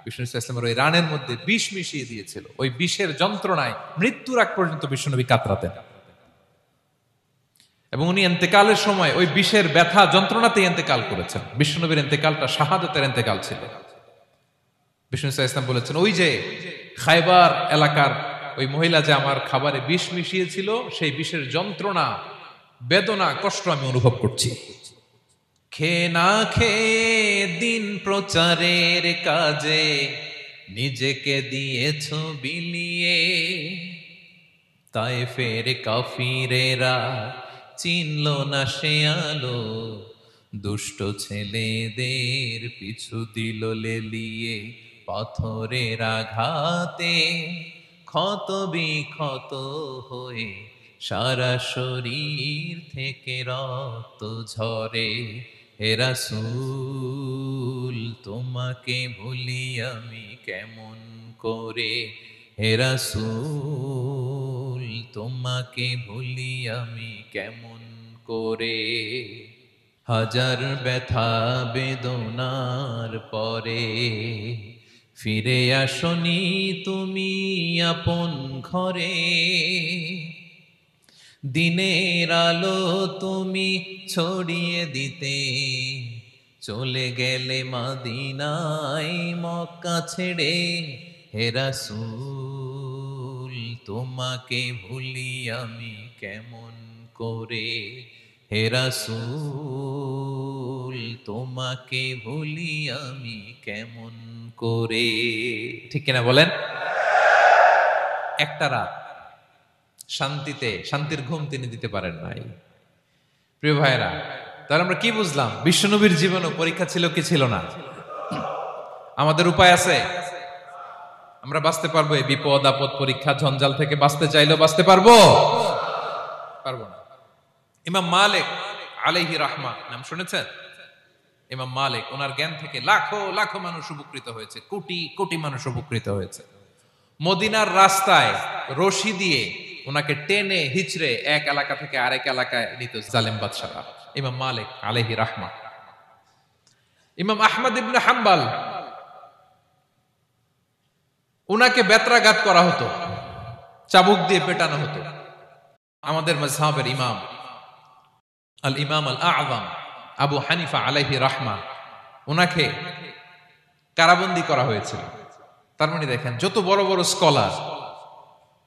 বিষ্ণু ইসলামের ওই রানের মধ্যে বিষ মিশিয়ে দিয়েছিল। ওই বিষের যন্ত্রণায় মৃত্যুর আগ পর্যন্ত বিষ্ণুনবী কাতরাতেন, এবং উনি ইন্তেকালের সময় ওই বিষের ব্যথা যন্ত্রণাতে ইন্তেকাল করেছেন। বিষ্ণুনবীর ইন্তেকালটা শাহাদাতের ইন্তেকাল ছিল। বিষ্ণু ইসলাম বলেছেন, ওই যে খায়বার এলাকার ওই মহিলা যে আমার খাবারে বিষ মিশিয়েছিল, সেই বিষের যন্ত্রণা, বেদনা, কষ্ট আমি অনুভব করছি। খেয়ে না খেয়ে দিন প্রচারের কাজে নিজেকে দিয়েছ বিলিয়ে, তায়েফের কাফিরেরা চিনল না সে আলো, দুষ্ট ছেলেদের পিছু দিল লেলিয়ে। পাথরের আঘাতে ক্ষত বিক্ষত হয়ে সারা শরীর থেকে রক্ত ঝরে। হে রাসূল তোমাকে ভুলি আমি কেমন করে, হে রাসূল তোমাকে ভুলি আমি কেমন করে। হাজার ব্যথা বেদনার পরে ফিরে আসনি তুমি আপন ঘরে, দিনের আলো তুমি ছড়িয়ে দিতে চলে গেলে মদিনায় মক্কা ছেড়ে। হে রাসূল তোমাকে ভুলি আমি কেমন করে, হে রাসূল তোমাকে ভুলি আমি কেমন করে। ঠিক কিনা বলেন? একটা রাত শান্তিতে, শান্তির ঘুম তিনি দিতে পারেন নাই। প্রিয় ভাইরা, তাহলে আমরা কি বুঝলাম? বিশ্বনবীর জীবনও পরীক্ষা ছিল কি ছিল না? আমাদের উপায় আছে? আমরা বাঁচতে পারবো এই বিপদ আপদ পরীক্ষা ঝঞ্ঝাল থেকে? বাঁচতে চাইলেও বাঁচতে পারবো? পারবো না। ইমাম মালিক আলাইহি রাহমা নাম শুনেছেন? ইমাম মালিক, ওনার জ্ঞান থেকে লাখো লাখো মানুষ উপকৃত হয়েছে, কোটি কোটি মানুষ উপকৃত হয়েছে। মদিনার রাস্তায় রশি দিয়ে ওনাকে টেনে হিচড়ে এক এলাকা থেকে আরেক এলাকায় নিত জালেম বাদশারা। ইমাম মালিক আলাইহি রাহমা। ইমাম আহমদ ইবনে হাম্বল, ওনাকে বেত্রাঘাত করা হতো, চাবুক দিয়ে পেটানো হতো। আমাদের মাযহাবের ইমাম আল ইমাম আল আযম আবু হানিফা আলাইহি রাহমা, ওনাকে কারাবন্দী করা হয়েছিল। তার মানে দেখেন, যত বড় বড় স্কলার,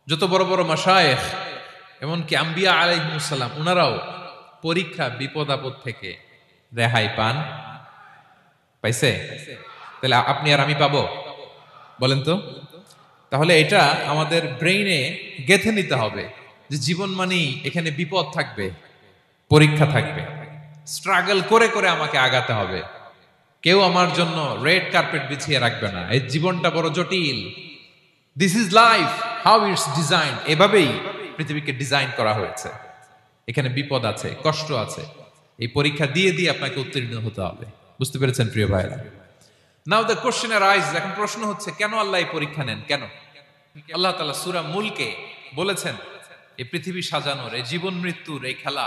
যত বড় বড় মাশায়েখ, এমনকি আম্বিয়া আলাইহিমুস সালাম, ওনারাও পরীক্ষা বিপদ আপদ থেকে রেহাই পান। পাইছে? তাহলে আপনি আর আমি পাবো? বলেন তো। তাহলে এটা আমাদের ব্রেইনে গেঁথে নিতে হবে যে জীবন মানেই এখানে বিপদ থাকবে, পরীক্ষা থাকবে, স্ট্রাগল করে করে আমাকে আগাতে হবে। কেউ আমার জন্য রেড কার্পেট বিছিয়ে রাখবে না। এই জীবনটা বড় জটিল। This is life, how it's design. এভাবেই পৃথিবীকে ডিজাইন করা হয়েছে। এখানে বিপদ আছে, কষ্ট আছে। এই পরীক্ষা দিয়ে দিয়ে আপনাকে উত্তীর্ণ হতে হবে। বুঝতে পেরেছেন প্রিয় ভাইরা? নাও দ্য কোশ্চেন আরাইজ, এখন প্রশ্ন হচ্ছে, কেন আল্লাহ এই পরীক্ষা নেন? কেন? আল্লাহ তাআলা সূরা মুলকে বলেছেন, এই পৃথিবী সাজানোর, এই জীবন মৃত্যুর এই খেলা,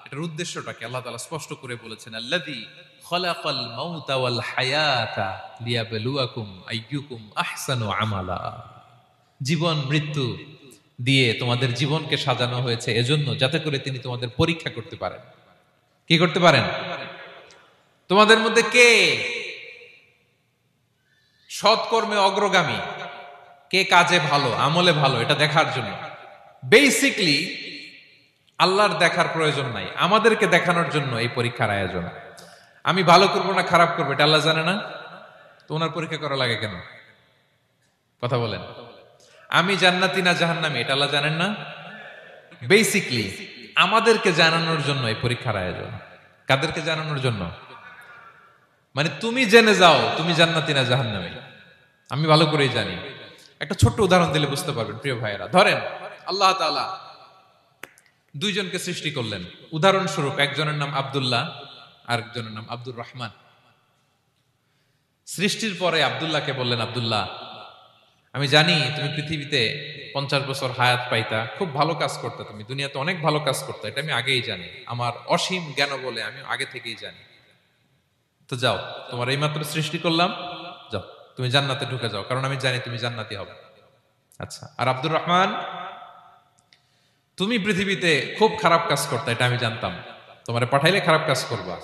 এটার উদ্দেশ্যটাকে আল্লাহ তাআলা স্পষ্ট করে বলেছেন, আল্লাযী খালাকাল মাউতা ওয়াল হায়াতা লিয়াবলুয়াকুম আইয়ুকুম আহসানু আমালা। জীবন মৃত্যু দিয়ে তোমাদের জীবনকে সাজানো হয়েছে এজন্য, যাতে করে তিনি তোমাদের পরীক্ষা করতে পারেন। কি করতে পারেন? তোমাদের মধ্যে কে সৎকর্মে অগ্রগামী, কে কাজে ভালো, আমলে ভালো, এটা দেখার জন্য। বেসিকলি আল্লাহর দেখার প্রয়োজন নাই, আমাদেরকে দেখানোর জন্য এই পরীক্ষার আয়োজন। আমি ভালো করবো না খারাপ করবো এটা আল্লাহ জানে না? তো ওনার পরীক্ষা করা লাগে কেন? কথা বলেন। আমি জান্নাতি না জাহান্নামী এটা আল্লাহ জানেন না? বেসিকলি আমাদেরকে জানানোর জন্য এই পরীক্ষার আয়োজন। কাদেরকে জানানোর জন্য? মানে তুমি জেনে যাও তুমি জান্নাতি না জাহান্নামী, আমি ভালো করেই জানি। একটা ছোট্ট উদাহরণ দিলে বুঝতে পারবেন প্রিয় ভাইয়েরা। ধরেন আল্লাহ তাআলা দুইজনকে সৃষ্টি করলেন। উদাহরণস্বরূপ একজনের নাম আব্দুল্লাহ, আরেকজনের নাম আব্দুর রহমান। সৃষ্টির পরে আব্দুল্লাহকে বললেন, আব্দুল্লাহ আমি জানি তুমি পৃথিবীতে 50 বছর হায়াত পাইতা, খুব ভালো কাজ করতে, তুমি দুনিয়াতে অনেক ভালো কাজ করতে, এটা আমি আগেই জানি, আমার অসীম জ্ঞান বলে আমি আগে থেকেই জানি। তো যাও, তোমার এইমাত্র সৃষ্টি করলাম, যাও তুমি জান্নাতে ঢুকে যাও, কারণ আমি জানি তুমি জান্নাতি হবে। আচ্ছা, আর আব্দুর রহমান তুমি পৃথিবীতে খুব খারাপ কাজ করতে, এটা আমি জানতাম, তোমারে পাঠাইলে খারাপ কাজ করবা,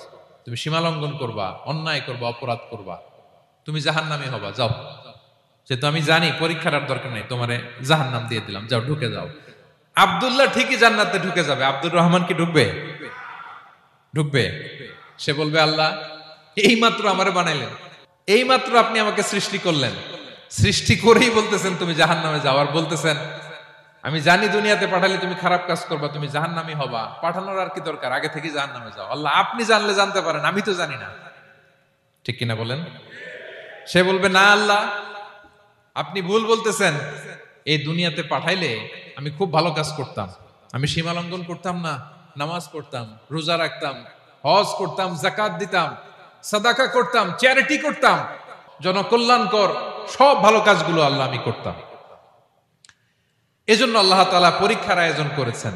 তুমি সীমা লঙ্ঘন করবা, অন্যায় করবা, অপরাধ করবা, তুমি জাহান্নামী হবা, যাও। যেহেতু আমি জানি পরীক্ষার আর দরকার নেই, তোমারে জাহান্নাম দিয়ে দিলাম, যাও ঢুকে যাও। আব্দুল্লাহ ঠিকই জান্নাতে ঢুকে যাবে, আব্দুর রহমান কি ঢুকবে? ঢুকবে। সে বলবে, আল্লাহ এইমাত্র আমারে বানাইলেন, এইমাত্র আপনি আমাকে সৃষ্টি করলেন, সৃষ্টি করেই বলতেছেন তুমি জাহান্নামে যাও, আর বলতেছেন আমি জানি দুনিয়াতে পাঠালে তুমি খারাপ কাজ করবা, তুমি জাহান্নামী হবা, পাঠানোর আর কি দরকার, আগে থেকেই জাহান্নামে যাও। আল্লাহ আপনি জানলে জানতে পারেন, আমি তো জানি না। ঠিক কিনা বলেন? সে বলবে, না আল্লাহ আপনি ভুল বলতেছেন, এই দুনিয়াতে পাঠাইলে আমি খুব ভালো কাজ করতাম, আমি সীমা লঙ্ঘন করতাম না, নামাজ পড়তাম, রোজা রাখতাম, হজ করতাম, যাকাত দিতাম, সাদাকা করতাম, চ্যারিটি করতাম, জনকল্যাণকর সব ভালো কাজগুলো আল্লাহ আমি করতাম। এজন্য আল্লাহ তাআলা পরীক্ষার আয়োজন করেছেন,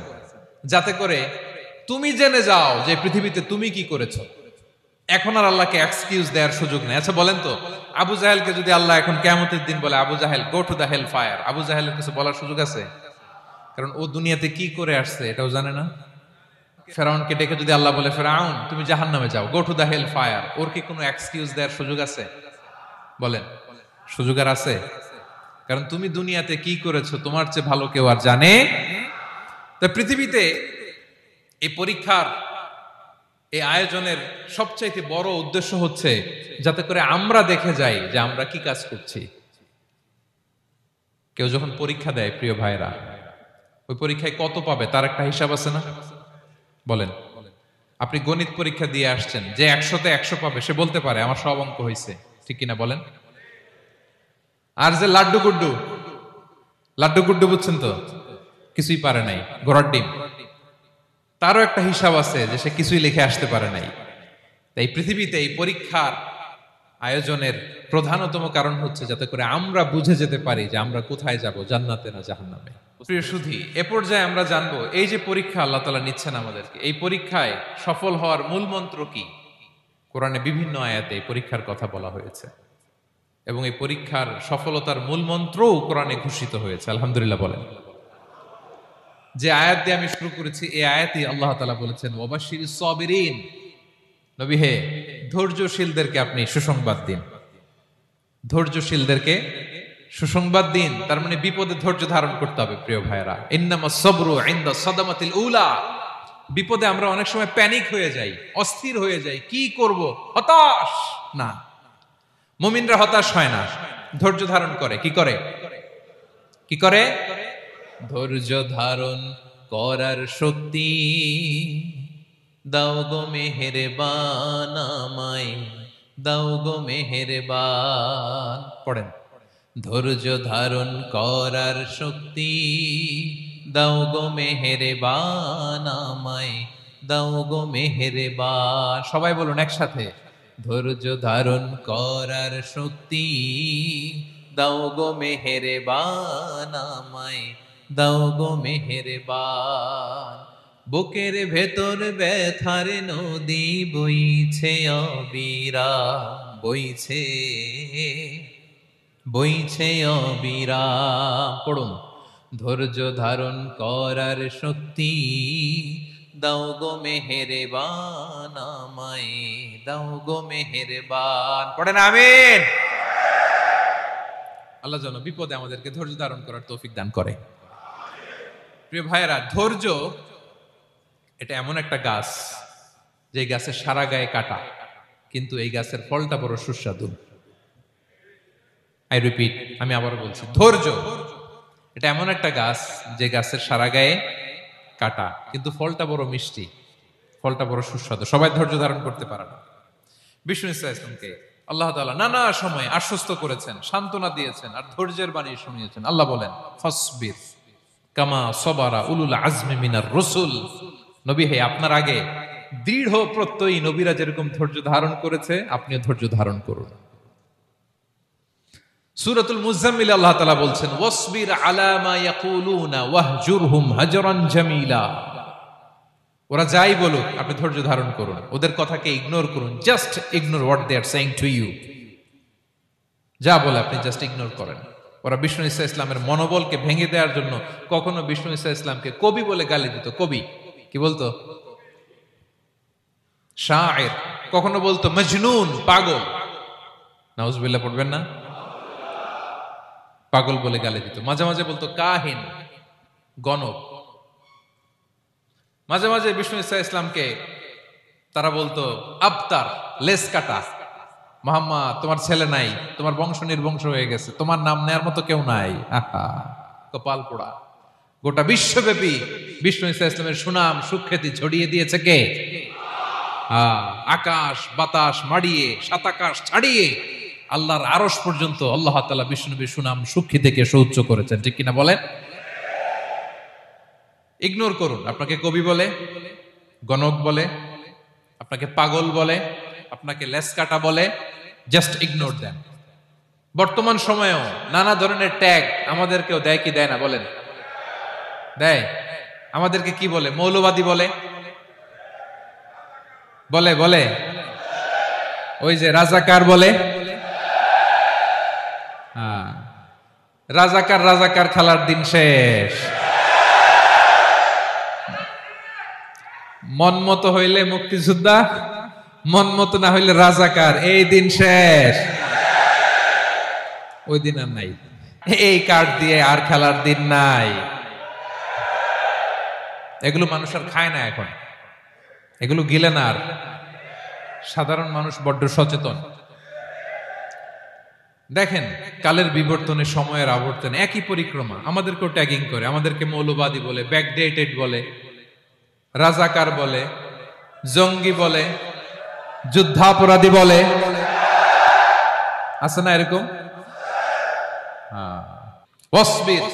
যাতে করে তুমি জেনে যাও যে পৃথিবীতে তুমি কি করেছো। এখন আর আল্লাহকে এক্সকিউজ দেওয়ার সুযোগ নেই। আচ্ছা বলেন তো, আবু জাহেলকে যদি আল্লাহ এখন কিয়ামতের দিন বলে, Abu Jahl go to the hell fire, Abu জাহেলের কিছু বলার সুযোগ আছে? কারণ ও দুনিয়াতে কি করে আসছে এটাও জানে না। ফেরাউনকে ডেকে যদি আল্লাহ বলে, ফেরাউন তুমি জাহান্নামে যাও, go to the hell fire, ওর কি কোনো এক্সকিউজ দেওয়ার সুযোগ আছে? বলেন, সুযোগ আর আছে? কারণ তুমি দুনিয়াতে কি করেছো তোমার চেয়ে ভালো কেউ আর জানে। তা পৃথিবীতে এই পরীক্ষার এই আয়োজনের সবচাইতে বড় উদ্দেশ্য হচ্ছে যাতে করে আমরা দেখে যাই যে আমরা কি কাজ করছি। কেউ যখন পরীক্ষা দেয় প্রিয় ভাইরা, ওই পরীক্ষায় কত পাবে তার একটা হিসাব আছে না? বলেন, আপনি গণিত পরীক্ষা দিয়ে আসছেন, যে 100-তে 100 পাবে সে বলতে পারে আমার সব অঙ্ক হয়েছে, ঠিক কিনা বলেন? আর যে লাড্ডু গুড্ডু বুঝছেন তো, কিছুই পারে নাই, ঘোড়ার ডিম, তারও একটা হিসাব আছে যে সে কিছুই লিখে আসতে পারে নাই। তাই পৃথিবীতে এই পরীক্ষার আয়োজনের প্রধানতম কারণ হচ্ছে যাতে করে আমরা বুঝে যেতে পারি যে আমরা কোথায় যাব, জান্নাতে না জাহান্নামে। প্রিয় সুধী, এ পর্যায়ে আমরা জানবো এই যে পরীক্ষা আল্লাহ তাআলা নিচ্ছেন আমাদেরকে, এই পরীক্ষায় সফল হওয়ার মূল মন্ত্র কি। কোরআনে বিভিন্ন আয়াতে এই পরীক্ষার কথা বলা হয়েছে এবং এই পরীক্ষার সফলতার মূল মন্ত্রও কোরআনে ঘোষিত হয়েছে। আলহামদুলিল্লাহ বলেন। যে আয়াত দিয়ে আমি শুরু করেছি এই আয়াতে আল্লাহ তাআলা বলেছেন, ওয়াবাশশিরিস সাবিরিন, নবী হে ধৈর্যশীলদেরকে আপনি সুসংবাদ দিন, ধৈর্যশীলদেরকে সুসংবাদ দিন। তার মানে বিপদে ধৈর্য ধারণ করতে হবে প্রিয় ভাইরা। ইন্নামাস সাবরু ইনদা সাদামাতিল উলা। বিপদে আমরা অনেক সময় প্যানিক হয়ে যাই, অস্থির হয়ে যাই, কি করব, হতাশ না। মুমিনরা হতাশ হয় না, ধৈর্য ধারণ করে। কি করে? কি করে? ধৈর্য ধারণ করার শক্তি দাও গো মেহেরবান আমায়, দাও গো মেহেরবান। পড়েন, ধৈর্য ধারণ করার শক্তি দাও গো মেহেরবান আমায়, দাও গো মেহেরবান। সবাই বলুন একসাথে, ধৈর্য ধারণ করার শক্তি দাও গো মেহেরবান আমায়, দাও গো মেহেরবান। বুকের ভেতর ব্যথার নদী বইছে অবিরাম, বইছে বইছে অবিরাম। পড়ুন, ধৈর্য ধারণ করার শক্তি দাও গো মেহেরবান, আমায় দাও গো মেহেরবান। পড়েন আমিন। আল্লাহ যেন বিপদে আমাদেরকে ধৈর্য ধারণ করার তৌফিক দান করে। প্রিয় ভাইয়েরা, ধৈর্য এটা এমন একটা গাছ যে গাছের সারা গায়ে কাটা, কিন্তু এই গাছের ফলটা বড় সুস্বাদু। আই রিপিট, আমি আবার বলছি, ধৈর্য এটা এমন একটা গাছ যে গাছের সারা গায়ে কাটা, কিন্তু ফলটা বড় মিষ্টি, ফলটা বড় সুস্বাদু। সবাই ধৈর্য ধারণ করতে পারে না। বিষ্ণু ইসলামকে আল্লাহ তাআলা নানা সময় আশ্বস্ত করেছেন, সান্ত্বনা দিয়েছেন, আর ধৈর্যের বাণী শুনিয়েছেন। আল্লাহ বলেন, ফাসবির কামা সবারা উলুল আজমি মিনার রসুল। নবী হে, আপনার আগে দৃঢ় প্রত্যয়ী নবীরা যেরকম ধৈর্য ধারণ করেছে, আপনিও ধৈর্য ধারণ করুন। সূরাতুল মুজাম্মিল আল্লাহ তাআলা বলছেন, ওয়াসবির আলা মা ইয়াকুলুনা ওয়াহজুরহুম হাজরান জামিলা। ওরা যাই বলুক, আপনি ধৈর্য ধারণ করুন, ওদের কথাকে ইগনোর করুন। Just ignore what they are saying to you. যা বলে আপনি জাস্ট ইগনোর করেন। ওরা বিষ্ণু ঈসা ইসলামের মনোবলকে ভেঙে দেওয়ার জন্য কখনো বিষ্ণু ঈসা ইসলামকে কবি বলে গালি দিত। কবি কি বলতো? শায়ের। কখনো বলতো মজনুন, পাগল। নাউজুবিল্লাহ পড়বেন না? পাগল বলে গালি দিত। মাঝে মাঝে বলতো কাহিন, গণক। মাঝে মাঝে বিষ্ণু ঈসা ইসলামকে তারা বলতো আবতার, লেস কাটা। মুহাম্মদ, তোমার ছেলে নাই, তোমার বংশ নির্বংশ হয়ে গেছে, তোমার নাম নেয়ার মতো কেউ নাই। আহা, কপাল পোড়া। গোটা বিশ্বব্যাপী বিষ্ণু ঈসা ইসলামের সুনাম সুখ্যাতি ছড়িয়ে দিয়েছে কে? আকাশ বাতাস মাড়িয়ে, সাত আকাশ ছাড়িয়ে আল্লাহর আরশ পর্যন্ত আল্লাহ তাআলা বিষ্ণু নবীর সুনাম সুখ্যাতিকে সৌচ্চ করেছেন। ঠিক কিনা বলেন? ইগনোর করুন। আপনাকে কবি বলে, গণক বলে, আপনাকে পাগল বলে, আপনাকে লেসকাটা বলে, জাস্ট ইগনোর দেন। বর্তমান সময়েও নানা ধরনের ট্যাগ আমাদেরকেও দেয় কি দেয় না বলেন? দেয়। আমাদেরকে কি বলে? মৌলবাদী বলে, বলে বলে ওই যে রাজাকার বলে। রাজাকার রাজাকার খেলার দিন শেষ। মন মতো হইলে মুক্তিযোদ্ধা, মন মতো না হইলে রাজাকার, এই দিন শেষ। ওই দিন আর নাই। এই কার্ড দিয়ে আর খেলার দিন নাই। এগুলো মানুষ আর খায় না এখন, এগুলো গিলে না আর। সাধারণ মানুষ বড্ড সচেতন। দেখেন, কালের বিবর্তনে, সময়ের আবর্তনে একই পরিক্রমা আমাদেরকেও ট্যাগিং করে। আমাদেরকে মৌলবাদী বলে, ব্যাকডেটেড বলে, রাজাকার বলে, জঙ্গি বলে, যুদ্ধাপরাধী বলে। আছে না এরকম? ওয়াসবির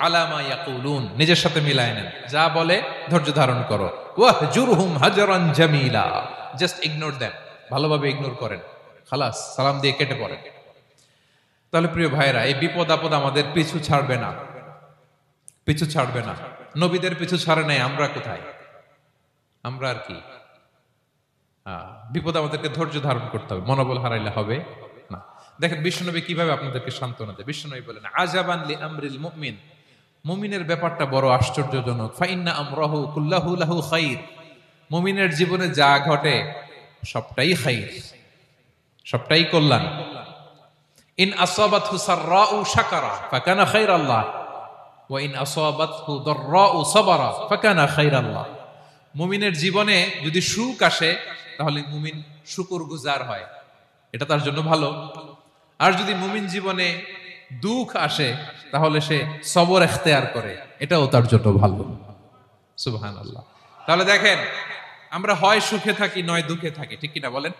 আলা মা ইয়াকুলুন, নিজের সাথে মিলায় নেন। যা বলে ধৈর্য ধারণ করো। ওয়াহজুরহুম হাজরান জামিলা, জাস্ট ইগনোর দেন, ভালোভাবে ইগনোর করেন, খালাস, সালাম দিয়ে কেটে পড়েন। তাহলে প্রিয় ভাইরা, এই বিপদ আপদ আমাদের পিছু ছাড়বে না, পিছু ছাড়বে না। নবীদের পিছু ছাড়ে নাই, আমরা কোথায়? আমরা আর কি? বিপদ আমাদেরকে ধৈর্য ধারণ করতে হবে, মনোবল হারাইলে হবে না। দেখেন বিশ্বনবী কিভাবে আপনাদেরকে সান্ত্বনা দেয়। বিশ্বনবী বলেন, আজাবান লি আমরিল মুমিন, মুমিনের ব্যাপারটা বড় আশ্চর্যজনক। ফাইন্না আমরাহু কুল্লাহু লাহু খাইর, মুমিনের জীবনে যা ঘটে সবটাই খাইর, সবটাই কল্যাণ। ইন আসাবাতহু সাররাউ শাকারা ফাকানা খাইরাল্লাহ ওয়া ইন আসাবাতহু দাররাউ সাবারা ফাকানা খাইরাল্লাহ। মুমিনের জীবনে যদি সুখ আসে তাহলে মুমিন শুকরগুজার হয়, এটা তার জন্য ভালো। আর যদি মুমিন জীবনে দুঃখ আসে তাহলে সে সবর ইখতিয়ার করে, এটাও তার জন্য ভালো। সুবহানাল্লাহ। তাহলে দেখেন, আমরা হয় সুখে থাকি নয় দুঃখে থাকি, ঠিক কিনা বলেন?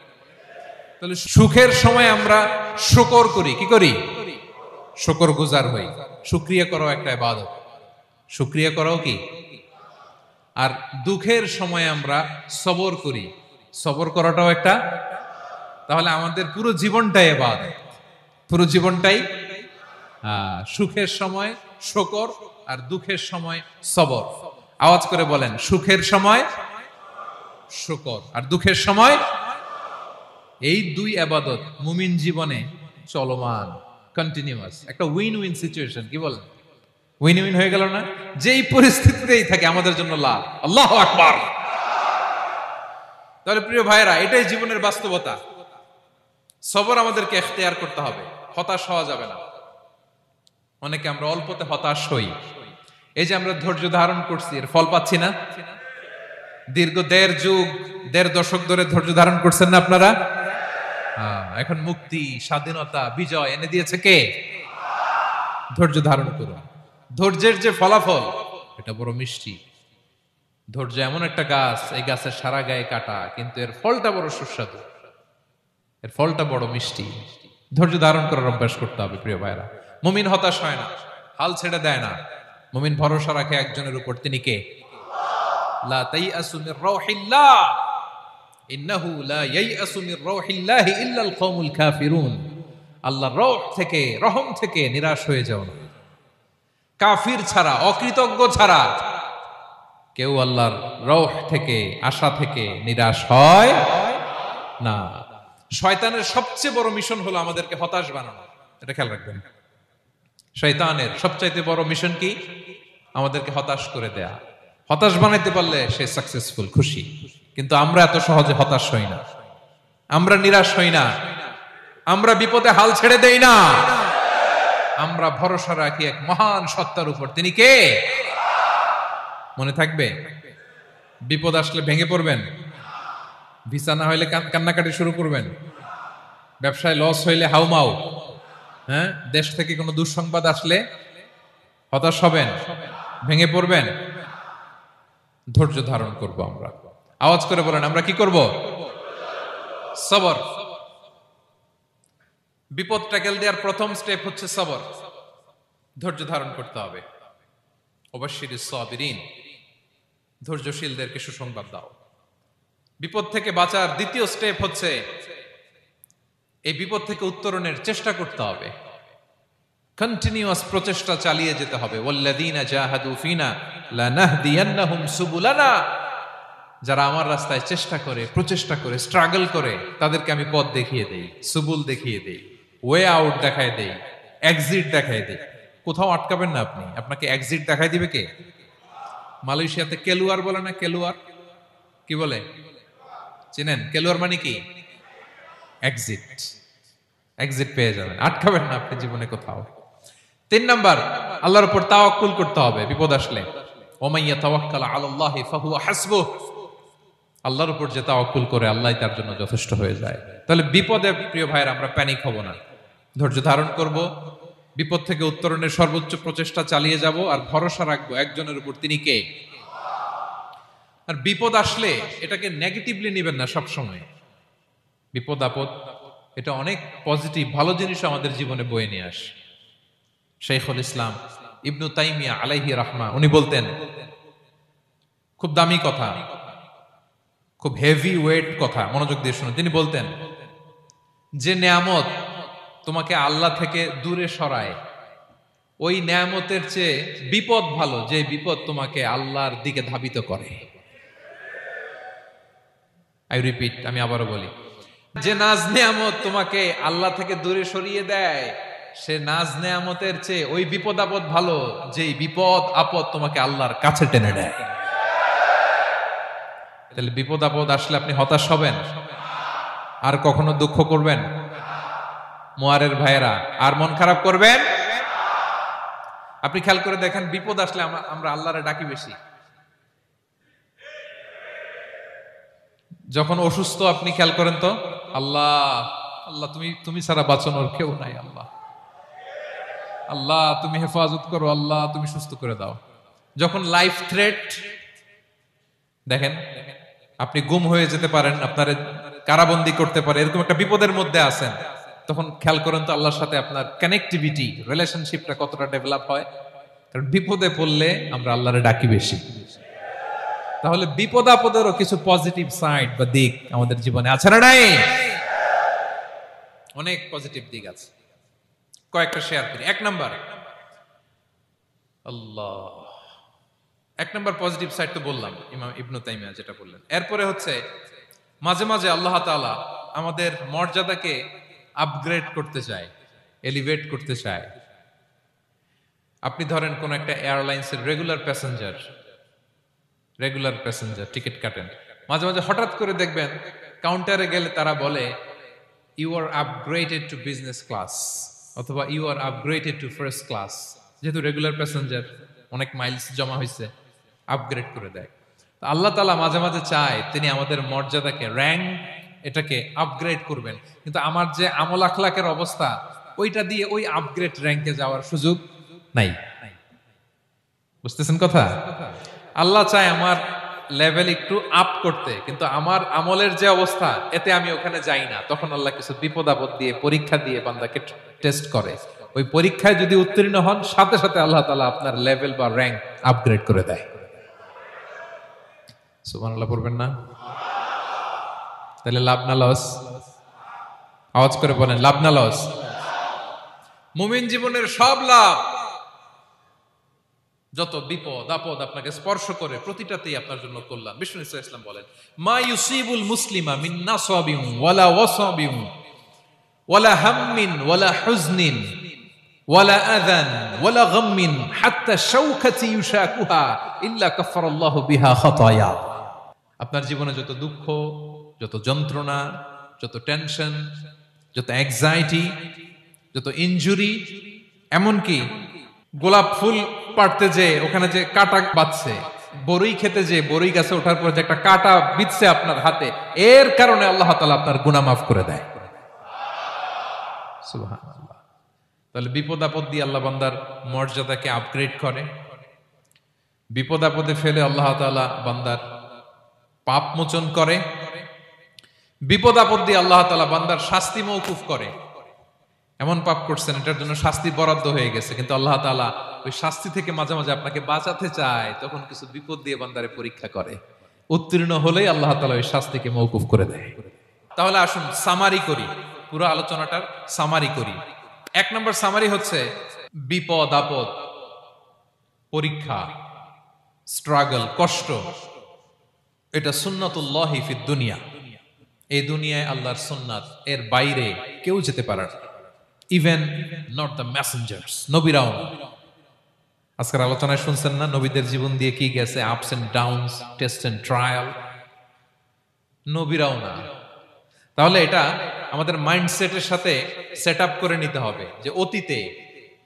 তাহলে সুখের সময় আমরা শুকর করি, কি করি? শুকরগুজার হই। শুকরিয়া করাও একটা ইবাদত, শুকরিয়া করাও কি? আর দুঃখের সময় আমরা সবর করি, সবর করাটাও একটা। তাহলে আমাদের পুরো জীবনটাই ইবাদত, পুরো জীবনটাই। সুখের সময় শুকর আর দুঃখের সময় সবর। আওয়াজ করে বলেন, সুখের সময় শুকর, আর দুঃখের সময়। এই দুই ইবাদত মুমিন জীবনে চলমান, কন্টিনিউয়াস, একটা উইন উইন সিচুয়েশন। কি বলেন? উইন উইন হয়ে গেল না? যেই পরিস্থিতিতেই থাকে আমাদের জন্য লাভ। আল্লাহু আকবার। তাহলে প্রিয় ভাইরা, এটাই জীবনের বাস্তবতা। সবর আমাদেরকে ইখতিয়ার করতে হবে, হতাশ হওয়া যাবে না। অনেকে আমরা অল্পতে হতাশ হই। এই যে আমরা ধৈর্য ধারণ করছি, এর ফল পাচ্ছি না। দীর্ঘ 1.5 যুগ, 1.5 দশক ধরে ধৈর্য ধারণ করছেন না আপনারা? এখন মুক্তি, স্বাধীনতা, বিজয় এনে দিয়েছে কে? ধৈর্য ধারণ করুন। ধৈর্যের যে ফলাফল, এটা বড় মিষ্টি। ধৈর্য এমন একটা গাছ, এই গাছের সারা গায়ে কাটা, কিন্তু এর ফলটা বড় সুস্বাদু, এর ফলটা বড় মিষ্টি। ধৈর্য ধারণ করার অভ্যাস করতে হবে প্রিয় ভাইরা। মুমিন হতাশ হয় না, হাল ছেড়ে দেয় না। মুমিন ভরসা রাখে একজনের উপর, তিনি কে? লা তাইয়াসু মির রাউহিল্লাহ, ইন্নাহু লা ইয়াইয়াসু মির রাউহিল্লাহি ইল্লাল কওমুল কাফিরুন। আল্লাহর রহ থেকে, রহম থেকে নিরাশ হয়ে যাও না। কাফির ছাড়া, অকৃতজ্ঞ ছাড়া কেউ আল্লাহর রহ থেকে, আশা থেকে নিরাশ হয় না। শয়তানের সবচেয়ে বড় মিশন হলো আমাদেরকে হতাশ বানানো। এটা খেয়াল রাখবেন। শয়তানের সবচাইতে বড় মিশন কি? আমাদেরকে হতাশ করে দেয়া। হতাশ বানাইতে পারলে সে সাকসেসফুল, খুশি। কিন্তু আমরা এত সহজে হতাশ হই না, আমরা নিরাশ হই না, আমরা বিপদে হাল ছেড়ে দেই না। আমরা ভরসা রাখি এক মহান সত্তার উপর। তিনি কে? মনে থাকবে? বিপদ আসলে ভেঙে পড়বেন, ভিসা না হইলে কান্নাকাটি শুরু করবেন, ব্যবসায় লস হইলে হাউমাউ, হ্যাঁ, দেশ থেকে কোনো দুঃসংবাদ আসলে হতাশ হবেন, ভেঙে পড়বেন। ধৈর্য ধারণ করব আমরা। আওয়াজ করে বলেন, আমরা কি করব? সবর। বিপদ ট্যাকেল দেওয়ার প্রথম স্টেপ হচ্ছে সবর। ধৈর্য ধারণ করতে হবে। অবশ্যই সাবিরিন, ধৈর্যশীলদেরকে সুসংবাদ দাও। বিপদ থেকে বাঁচার দ্বিতীয় স্টেপ হচ্ছে এই বিপদ থেকে উত্তরণের চেষ্টা করতে হবে। কন্টিনিউয়াস প্রচেষ্টা চালিয়ে যেতে হবে। ওয়াল্লাযীনা জাহাদু ফিনা লানাহদিয়ান্নাহুম সুবুলানা। যারা আমার রাস্তায় চেষ্টা করে, প্রচেষ্টা করে, স্ট্রাগল করে, তাদেরকে আমি পথ দেখিয়ে দেই, সুবুল দেখিয়ে দেই, ওয়ে আউট দেখায় দেই, এক্সিট দেখায় দেই। কোথাও আটকাবেন না আপনি, আপনাকে এক্সিট দেখায় দিবে কে? মালয়েশিয়াতে কেলুয়ার বলে না? কেলুয়ার কি বলে চিনেন? কেলুয়ার মানে কি? এক্সিট। এক্সিট পেয়ে যাবেন, আটকাবেন না আপনি জীবনে কোথাও। 3 নাম্বার, আল্লাহর উপর তাওয়াক্কুল করতে হবে বিপদ আসলে। ওমাইয়া তাওয়াক্কাল আলাল্লাহি ফাহুয়া হাসবুহ। আল্লাহর উপর যে তাওয়াক্কুল করে, আল্লাহই তার জন্য যথেষ্ট হয়ে যায়। তাহলে বিপদে প্রিয় ভাইরা আমরা প্যানিক হব না, ধৈর্য ধারণ করব, বিপদ থেকে উত্তরণের সর্বোচ্চ প্রচেষ্টা চালিয়ে যাব, আর ভরসা রাখবো একজনের উপর, তিনি কে? আর বিপদ আসলে এটাকে নেগেটিভলি নেবেন না সব সময়। বিপদ আপদ এটা অনেক পজিটিভ, ভালো জিনিস আমাদের জীবনে বয়ে নিয়ে আসে। শাইখুল ইসলাম ইবনু তাইমিয়া আলাইহি রাহমা, উনি বলতেন, খুব দামি কথা, খুব হেভি ওয়েট কথা, মনোযোগ দিয়ে শুনুন। তিনি বলতেন, যে নেয়ামত তোমাকে আল্লাহ থেকে দূরে সরায়, ওই নেয়ামতের চেয়ে বিপদ ভালো, যে বিপদ তোমাকে আল্লাহর দিকে ধাবিত করে। আই রিপিট, আমি আবারও বলি, যে নাজ নেয়ামত তোমাকে আল্লাহ থেকে দূরে সরিয়ে দেয়, সে নাজ নেয়ামতের চেয়ে ওই বিপদ আপদ ভালো, যেই বিপদ আপদ তোমাকে আল্লাহর কাছে টেনে নেয়। তাহলে বিপদ আপদ আসলে আপনি হতাশ হবেন? আর কখনো দুঃখ করবেন? মোয়ারের ভাইয়েরা, আর মন খারাপ করবেন? আপনি খেয়াল করে দেখেন, বিপদ আসলে আমরা আল্লাহরে ডাকি বেশি। যখন অসুস্থ আপনি খেয়াল করেন তো, আল্লাহ আল্লাহ, তুমি ছাড়া বাঁচানোর কেউ নাই, আল্লাহ আল্লাহ তুমি হেফাজত করো, আল্লাহ তুমি সুস্থ করে দাও। যখন লাইফ থ্রেট, দেখেন আপনি গুম হয়ে যেতে পারেন, আপনার কারাবন্দী করতে পারে, এরকম একটা বিপদের মধ্যে আছেন, তখন খেয়াল করেন তো আল্লাহর সাথে আপনার কানেক্টিভিটি, রিলেশনশিপটা কতটা ডেভেলপ হয়। কারণ বিপদে পড়লে আমরা আল্লাহরে ডাকি বেশি। তাহলে বিপদ আপদেরও কিছু পজিটিভ সাইড বা দিক আমাদের জীবনে আছে না নাই? অনেক পজিটিভ দিক আছে, কয়েকটা শেয়ার করি। 1 নাম্বার, আল্লাহ এক নম্বর পজিটিভ সাইড তো বললাম, ইমাম ইবনু তাইমিয়া যেটা বললেন। এরপরে হচ্ছে মাঝে মাঝে আল্লাহ তাআলা আমাদের মর্যাদাকে আপগ্রেড করতে চায়, এলিভেট করতে চায়। আপনি ধরেন কোন একটা এয়ারলাইন্সের রেগুলার প্যাসেঞ্জার টিকিট কাটেন, মাঝে মাঝে হঠাৎ করে দেখবেন কাউন্টারে গেলে তারা বলে you are upgraded to business class অথবা you are upgraded to first class. যেহেতু রেগুলার প্যাসেঞ্জার, অনেক মাইলস জমা হয়েছে, আপগ্রেড করে দেয়। আল্লাহ তাআলা মাঝে মাঝে চায় তিনি আমাদের মর্যাদাকে, র্যাঙ্ক এটাকে আপগ্রেড করবেন, কিন্তু আমার যে আমল আখলাকের অবস্থা ওইটা দিয়ে ওই আপগ্রেড র্যাঙ্কে যাওয়ার সুযোগ নাই। বুঝতেছেন কথা? আল্লাহ চায় আমার লেভেল একটু আপ করতে, কিন্তু আমার আমলের যে অবস্থা এতে আমি ওখানে যাই না। তখন আল্লাহ কিছু বিপদ আপদ দিয়ে, পরীক্ষা দিয়ে বান্দাকে টেস্ট করে। ওই পরীক্ষায় যদি উত্তীর্ণ হন, সাথে সাথে আল্লাহ তাআলা আপনার লেভেল বা র্যাঙ্ক আপগ্রেড করে দেয়। সুবহানাল্লাহ পড়বেন না? তাহলে লাভ না লস? আওয়াজ করে বলেন, লাভ না লস? মুমিন জীবনের সব লাভ। যত বিপদ আপদ আপনাকে স্পর্শ করে প্রতিটাতেই আপনার জন্য কল্যাণ। বিষ্ণু ইসলাম বলেন, মা ইউসিবুল মুসলিমা মিন নাসাবিন ওয়ালা ওয়াসাবিন ওয়ালা হাম্মিন ওয়ালা হুজনিন ওয়ালা আযান ওয়ালা গাম্মিন হাত্তা শাওকাতি ইউশাকুহা ইল্লা কাফারাল্লাহু বিহা খাতায়া। আপনার জীবনে যত দুঃখ, যত যন্ত্রণা, যত টেনশন, যত অ্যাংজাইটি, যত ইনজুরি, এমনকি গোলাপ ফুল পাড়তে যে ওখানে যে কাটা বাঁধছে, বরই খেতে যে বরই গাছে ওঠার পর যে একটা কাটা বিঁধছে আপনার হাতে, এর কারণে আল্লাহ তাআলা আপনার গুনাহ মাফ করে দেয়। সুবহানাল্লাহ। তাহলে বিপদ আপদ দিয়ে আল্লাহ বান্দার মর্যাদাকে আপগ্রেড করে। বিপদ আপদে ফেলে আল্লাহ তাআলা বান্দার পাপ মোচন করে। বিপদ আপদ দিয়ে আল্লাহ তাআলা বান্দার শাস্তি মওকুফ করে। এমন পাপ করছেন এটার জন্য শাস্তি বরাদ্দ হয়ে গেছে, কিন্তু আল্লাহ তাআলা ওই শাস্তি থেকে মাঝে মাঝে আপনাকে বাঁচাতে চায়, তখন কিছু বিপদ দিয়ে বান্দারে পরীক্ষা করে। উত্তীর্ণ হলেই আল্লাহ তাআলা ওই শাস্তিকে মওকুফ করে দেয়। তাহলে আসুন সামারি করি, পুরো আলোচনাটার সামারি করি। এক নম্বর সামারি হচ্ছে বিপদ আপদ, পরীক্ষা, স্ট্রাগল, কষ্ট, এটা সুন্নাতুল্লাহি ফিদ দুনিয়া। এই দুনিয়ায় আল্লাহর সুন্নাত, এর বাইরে কেউ যেতে পারে না। ইভেন নট দ্য মেসেঞ্জার্স, নবীরাও না। আজকের আলোচনায় শুনছেন না নবীদের জীবন দিয়ে কি গেছে, ups and downs, test and trial, নবীরাও না। তাহলে এটা আমাদের মাইন্ডসেটের সাথে সেট আপ করে নিতে হবে যে অতীতে,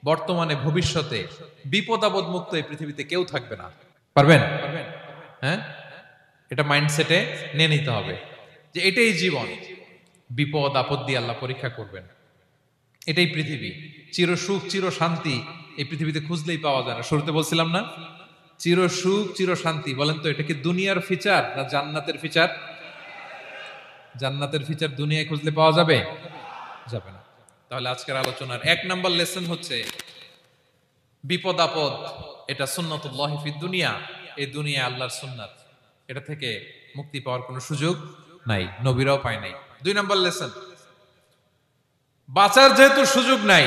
বর্তমানে, ভবিষ্যতে বিপদ আপদ মুক্ত এই পৃথিবীতে কেউ থাকবে না। পারবেন? হ্যাঁ, এটা মাইন্ডসেটে নিয়ে নিতে হবে যে এটাই জীবন, বিপদ আপদ দিয়ে আল্লাহ পরীক্ষা করবেন। এটাই পৃথিবী। চির সুখ চির শান্তি এই পৃথিবীতে খুঁজলেই পাওয়া যায় না। শুরুতে বলছিলাম না, চির সুখ চির শান্তি। বলেন তো এটা কি দুনিয়ার ফিচার না জান্নাতের ফিচার? জান্নাতের ফিচার দুনিয়ায় খুঁজলে পাওয়া যাবে? যাবে না। তাহলে আজকের আলোচনার এক নাম্বার লেসন হচ্ছে বিপদ আপদ এটা সুন্নাতুল্লাহি ফিদ দুনিয়া। এই দুনিয়া আল্লাহর সুন্নাত, এটা থেকে মুক্তি পাওয়ার কোনো সুযোগ নাই, নবীরাও পায় নাই। দুই নাম্বার লেসন, বাঁচার যেহেতু সুযোগ নাই,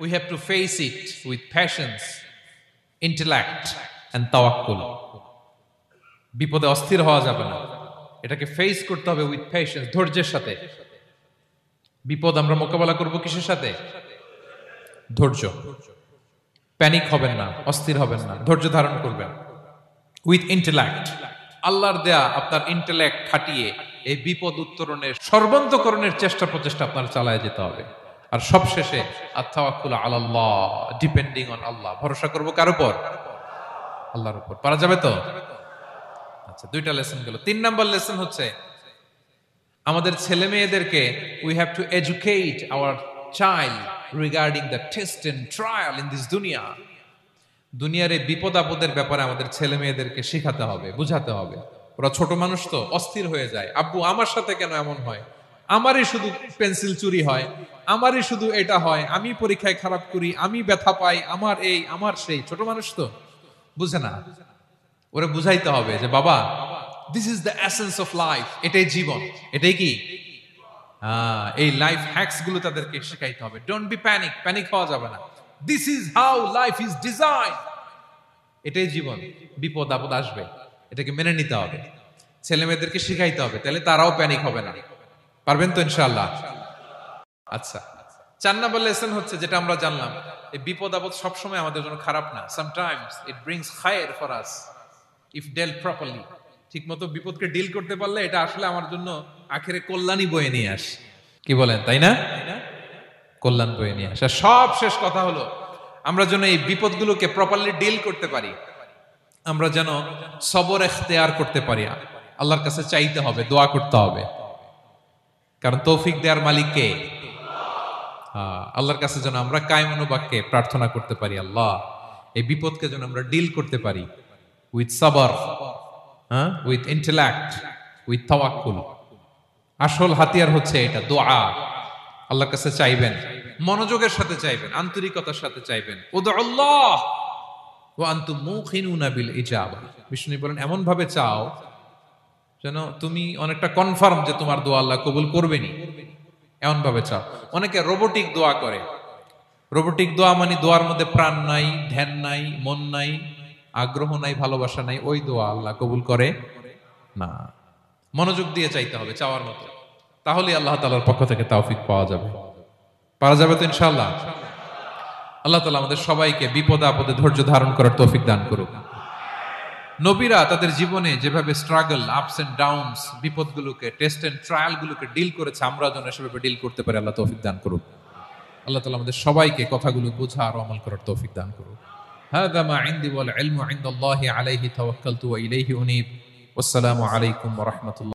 we have to face it with patience, intellect and tawakkul. বিপদে অস্থির হওয়া যাবে না, এটাকে ফেস করতে হবে উইথ পেশেন্স, ধৈর্যের সাথে। বিপদ আমরা মোকাবেলা করব কিসের সাথে? ধৈর্য। প্যানিক হবেন না, অস্থির হবেন না, ধৈর্য ধারণ করবেন। উইথ ইন্টেলেক্ট, আল্লাহর দেয়া আপনার ইন্টেলেক্ট খাটিয়ে এই বিপদ উত্তরণের সর্বান্তকরণের চেষ্টা প্রচেষ্টা আপনার চালায় যেতে হবে। আর সবশেষে আত-তাওয়াক্কুল আলাল্লাহ, ডিপেন্ডিং অন আল্লাহ, ভরসা করব কার উপর? আল্লাহর উপর। পারা যাবে তো? আচ্ছা, দুইটা লেসন গেল। তিন নাম্বার লেসন হচ্ছে আমাদের ছেলে মেয়েদেরকে we have to educate our child regarding the test and trial in this দুনিয়া। দুনিয়ার এই বিপদ আপদের ব্যাপারে আমাদের ছেলে মেয়েদেরকে শেখাতে হবে, বুঝাতে হবে। ওরা ছোট মানুষ তো, অস্থির হয়ে যায়। আব্বু আমার সাথে কেন এমন হয়? আমারই শুধু পেন্সিল চুরি হয়, আমারই শুধু এটা হয়, আমি পরীক্ষায় খারাপ করি, আমি ব্যথা পাই, আমার এই আমার সেই। ছোট মানুষ তো বুঝে না। ওরা বুঝাইতে হবে যে বাবা, this is the essence of life, এটাই জীবন, এটাই কি এই লাইফ হ্যাকস গুলো তাদেরকে শেখাইতে হবে। ডোন্ট বি প্যানিক, প্যানিক হওয়া যাবে না। This is how life is design, এটাই জীবন, বিপদ আপদ আসবে, এটাকে মেনে নিতে হবে, ছেলে মেয়েদেরকে শিখাইতে হবে, তাহলে তারাও প্যানিক হবে না। পারবেন তো ইনশাআল্লাহ? আচ্ছা, 4 নম্বর লেসন হচ্ছে, যেটা আমরা জানলাম, এই বিপদ আপদ সবসময় আমাদের জন্য খারাপ না। সামটাইমস ইট ব্রিংস খায়ের for us if dealt properly. ঠিক মতো বিপদকে ডিল করতে পারলে এটা আসলে আমার জন্য আখেরে কল্যাণই বয়ে নিয়ে আসে। কি বলেন, তাই না? কল্যাণ বয়ে নিয়ে আসে। সব শেষ কথা হলো, আমরা যেন এই বিপদগুলোকে প্রপারলি ডিল করতে পারি, আমরা যেন সবর এখতিয়ার করতে পারি। আল্লাহর কাছে চাইতে হবে, দোয়া করতে হবে, কারণ তৌফিক দেওয়ার মালিক কে? আল্লাহর কাছে যেন আমরা কায়মনোবাক্যে প্রার্থনা করতে পারি, আল্লাহ এই বিপদকে যেন আমরা ডিল করতে পারি উইথ সাবর, উইথ ইন্টেলেক্ট, উইথ তাওয়াক্কুল। আসল হাতিয়ার হচ্ছে এটা, দোয়া। আল্লাহর কাছে চাইবেন, মনোযোগের সাথে চাইবেন, আন্তরিকতার সাথে চাইবেন। উদউল্লাহ ওয়া আনতুম মুকিনুনা বিল ইজাবা। বিষ্ণু বলেন, এমন ভাবে চাও যেন তুমি অনেকটা কনফার্ম যে তোমার দোয়া আল্লাহ কবুল করবেনই, এমন ভাবে চাও। অনেকে রোবোটিক দোয়া করে। রোবোটিক দোয়া মানে দোয়ার মধ্যে প্রাণ নাই, ধ্যান নাই, মন নাই, আগ্রহ নাই, ভালোবাসা নাই, ওই দোয়া আল্লাহ কবুল করে না। মনোযোগ দিয়ে চাইতে হবে চাওয়ার মতো, তাহলে আল্লাহ তাআলার পক্ষ থেকে তৌফিক পাওয়া যাবে। পারা যাবে তো ইনশাআল্লাহ? আল্লাহ তাআলা আমাদের সবাইকে বিপদে আপদে ধৈর্য ধারণ করার তৌফিক দান করুক। নবীরা তাদের জীবনে যেভাবে স্ট্রাগল, আপস এন্ড ডাউনস, বিপদগুলোকে, টেস্ট এন্ড ট্রায়াল গুলোকে ডিল করেছে, আমরা যেন সেভাবে ডিল করতে পারি। আল্লাহ তৌফিক দান করুক। আল্লাহ তাআলা আমাদের সবাইকে কথাগুলো বোঝা আর আমল করার তৌফিক দান করুক। হাযা মা ইনদি ওয়াল ইলমু ইনদাল্লাহি আলাইহি তাওয়াক্কালতু ওয়া ইলাইহি উনীব। ওয়াসসালামু আলাইকুম ওয়া রাহমাতুল্লাহ।